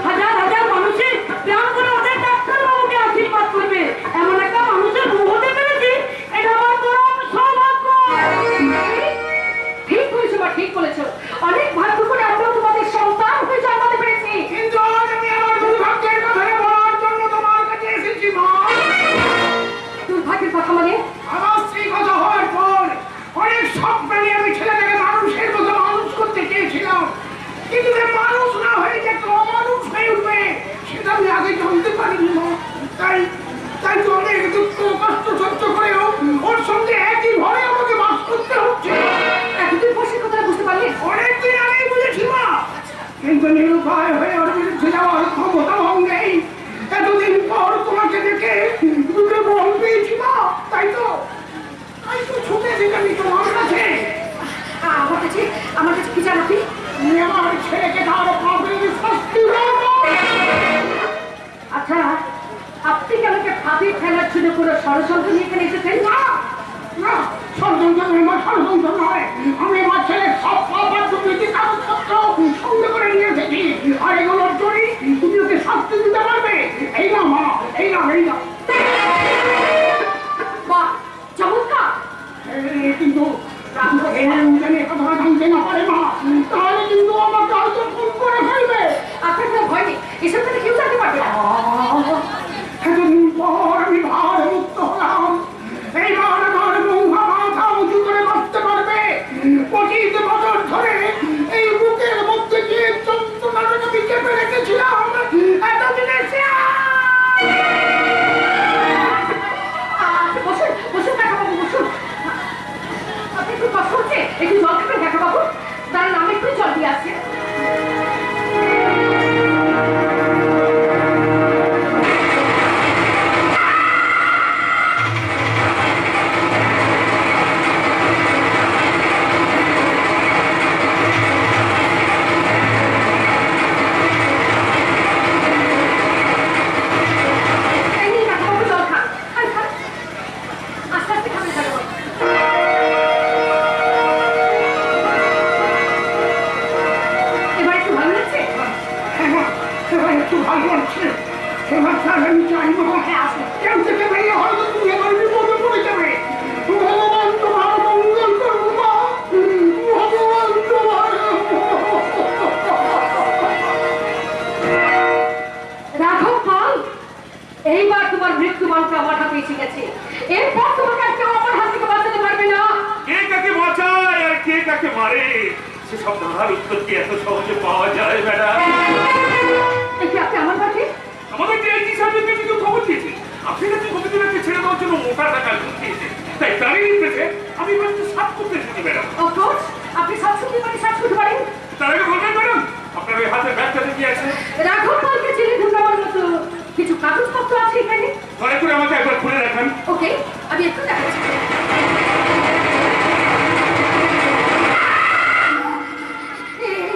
হাজার হাজার মানুষের প্রাণ করে ওদের ডাক্তারবাবুকে আশীর্বাদ করবে এমন একটা মানুষের মুখ হতে পেরেছি, এটা আমার পরম সৌভাগ্য। ঠিক বলেছো বা ঠিক বলেছো, অনেক ভাগ্য করে আমরা তোমাদের সন্তান হয়ে জন্মাতে পেরেছি। কিন্তু আজ আমি আমার দুর্ভাগ্যের কথা বলার জন্য তোমার কাছে এসেছি মা। দুর্ভাগ্যের কথা মানে? আমার স্ত্রী কথা হওয়ার পর অনেক স্বপ্ন নিয়ে আমি ছেলেটাকে মানুষের মতো মানুষ করতে চেয়েছিলাম, কিন্তু সে মানুষ না হয়ে যে একটা অমানুষ হয়ে উঠবে সেটা আমি আগে জানতে পারিনি মা। তাই তাই তো অনেক দুঃখ কষ্ট সহ্য করেও ওর সঙ্গে একই ঘরে আমাকে বাস করতে হচ্ছে। এতদিন পর সে কথা বুঝতে পারলে? অনেকদিন আগেই বুঝেছি মা, কিন্তু নিরুপায় হয়ে ওর বিরুদ্ধে যাওয়ার ক্ষমতা নেই। এতদিন পর তোমাকে দেখে দুটো বল পেয়েছি মা, তাই তো ছুটে দিলাম তোমার কাছে। আমার কাছে কি জানো কি? আমার ছেলেকে তার পাপের শাস্তি দাও। আচ্ছা, আপনি কি আমাকে ফাঁদে ফেলার জন্য কোনো ষড়যন্ত্র নিয়ে এখানে এসেছেন? না না, ষড়যন্ত্র নয় মা, ষড়যন্ত্র নয়। আমি আমার ছেলের সব পাপার দুর্নীতি কাগজপত্র সঙ্গে করে নিয়ে এসেছি, আর এগুলোর জন্যই তুমি ওকে শাস্তি দিতে পারবে। এই না মা, এই না এই না। বাহ, চমৎকার! কিন্তু জানি কথা জানতে না পারে মা, তাহলে কিন্তু আমাকে হয়তো ফোন করে ফেলবে। আপনার কোনো ভয় নেই, এসব কথা কেউ জানতে পারবে না। এতদিন পর আমি ভার মুক্ত হলাম। এইবার আমার বৌমা মাথা উঁচু করে বসতে পারবে। 25 বছর ধরে এই বুকের মধ্যে যে যন্ত্রণাটা আমি চেপে রেখেছিলাম, এতদিনে সে বসুন বসুন কাকাবাবু, বসুন। আপনি একটু কষ্ট হচ্ছে, একটু জল খাবেন কাকাবাবু? দাঁড়ান, আমি একটু জল দিয়ে আসছি। এই নিন কাকাবাবু, জল খান। খান, খান। আস্তে আস্তে খাবেন কাকাবাবু। এবার একটু ভালো লাগছে? এবার একটু ভালো লাগছে। এবার স্যার আমি চাইবো হ্যাঁ, আসুন। কেউ থেকে বেরিয়ে হয়তো তুমি এবার বিপদে পড়ে যাবে। ভগবান তোমার মঙ্গল করুন মা, ভগবান তোমার। রাঘব পাল, এইবার তোমার মৃত্যু মানটা আমার হাতে এসে গেছে। এরপর তোমাকে আর কেউ আমার হাত থেকে বাঁচাতে পারবে না। কে কাকে বাঁচায় আর কে কাকে মারে সেসব ধারার উত্তর কি এত সহজে পাওয়া যায় ম্যাডাম? এই যে আপনি আমার কাছে আমাদের ডিআইজি সাহেবের কাছে তো খবর দিয়েছে আপনি নাকি কমিটিকে ছেড়ে দেওয়ার জন্য মোটা টাকা লুট দিয়েছে, তাই দাঁড়ি নিতেছে। আমি এবার একটু সাফ করতে এসেছি ম্যাডাম। অফকোর্স আপনি সব শুনতে পারেন, সব শুনতে পারেন। তার আগে বলবেন ম্যাডাম আপনার ওই হাতের ব্যাগটাতে কি আছে? রাঘব পালকে চিনি ঢুকাবার মতো কিছু কাগজপত্র আছে এখানে। দয়া করে আমাকে একবার খুলে রাখেন। ওকে, আমি একটু দেখাচ্ছি।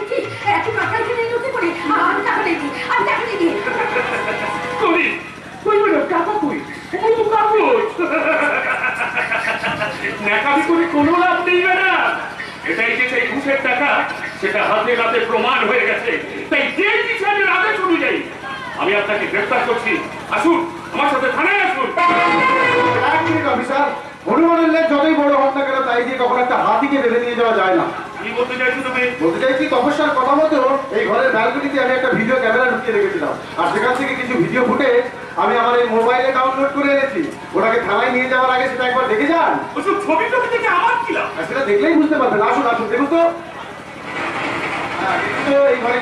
কি এত টাকা এখানে নথি করে? আমি টাকা নেই, আমি টাকা নেই। কই কই ম্যাডাম, টাকা কই? এই তো কাগজ। ন্যাকামি করে কোনো লাভ নেই ম্যাডাম। এটাই যে সেই ঘুষের টাকা সেটা হাতে নাতে প্রমাণ হয়ে গেছে। তাই যে বিচারের আদেশ অনুযায়ী আমি আপনাকে গ্রেফতার করছি। আসুন আমার সাথে থানায় আসুন। এক মিনিট অফিসার, হনুমানের লেজ যতই বড় হোক না কেন, তাই দিয়ে কখনো একটা হাতিকে বেঁধে নিয়ে যাওয়া যায় না। কি বলতে চাইছো তুমি? বলতে চাইছি, তপস্যার কথা মতো এই ঘরের ব্যালকনিতে আমি একটা ভিডিও ক্যামেরা ঢুকিয়ে রেখেছিলাম, আর সেখান থেকে কিছু ভিডিও ফুটে আমি আমার এই মোবাইলে ডাউনলোড করে এনেছি। ওটাকে থানায় নিয়ে যাওয়ার আগে সেটা একবার দেখে যান। ওসব ছবি টবি থেকে আমার কি লাভ? আর সেটা দেখলেই বুঝতে পারবেন। আসুন আসুন, দেখুন তো। হ্যাঁ, দেখুন তো এই ঘরে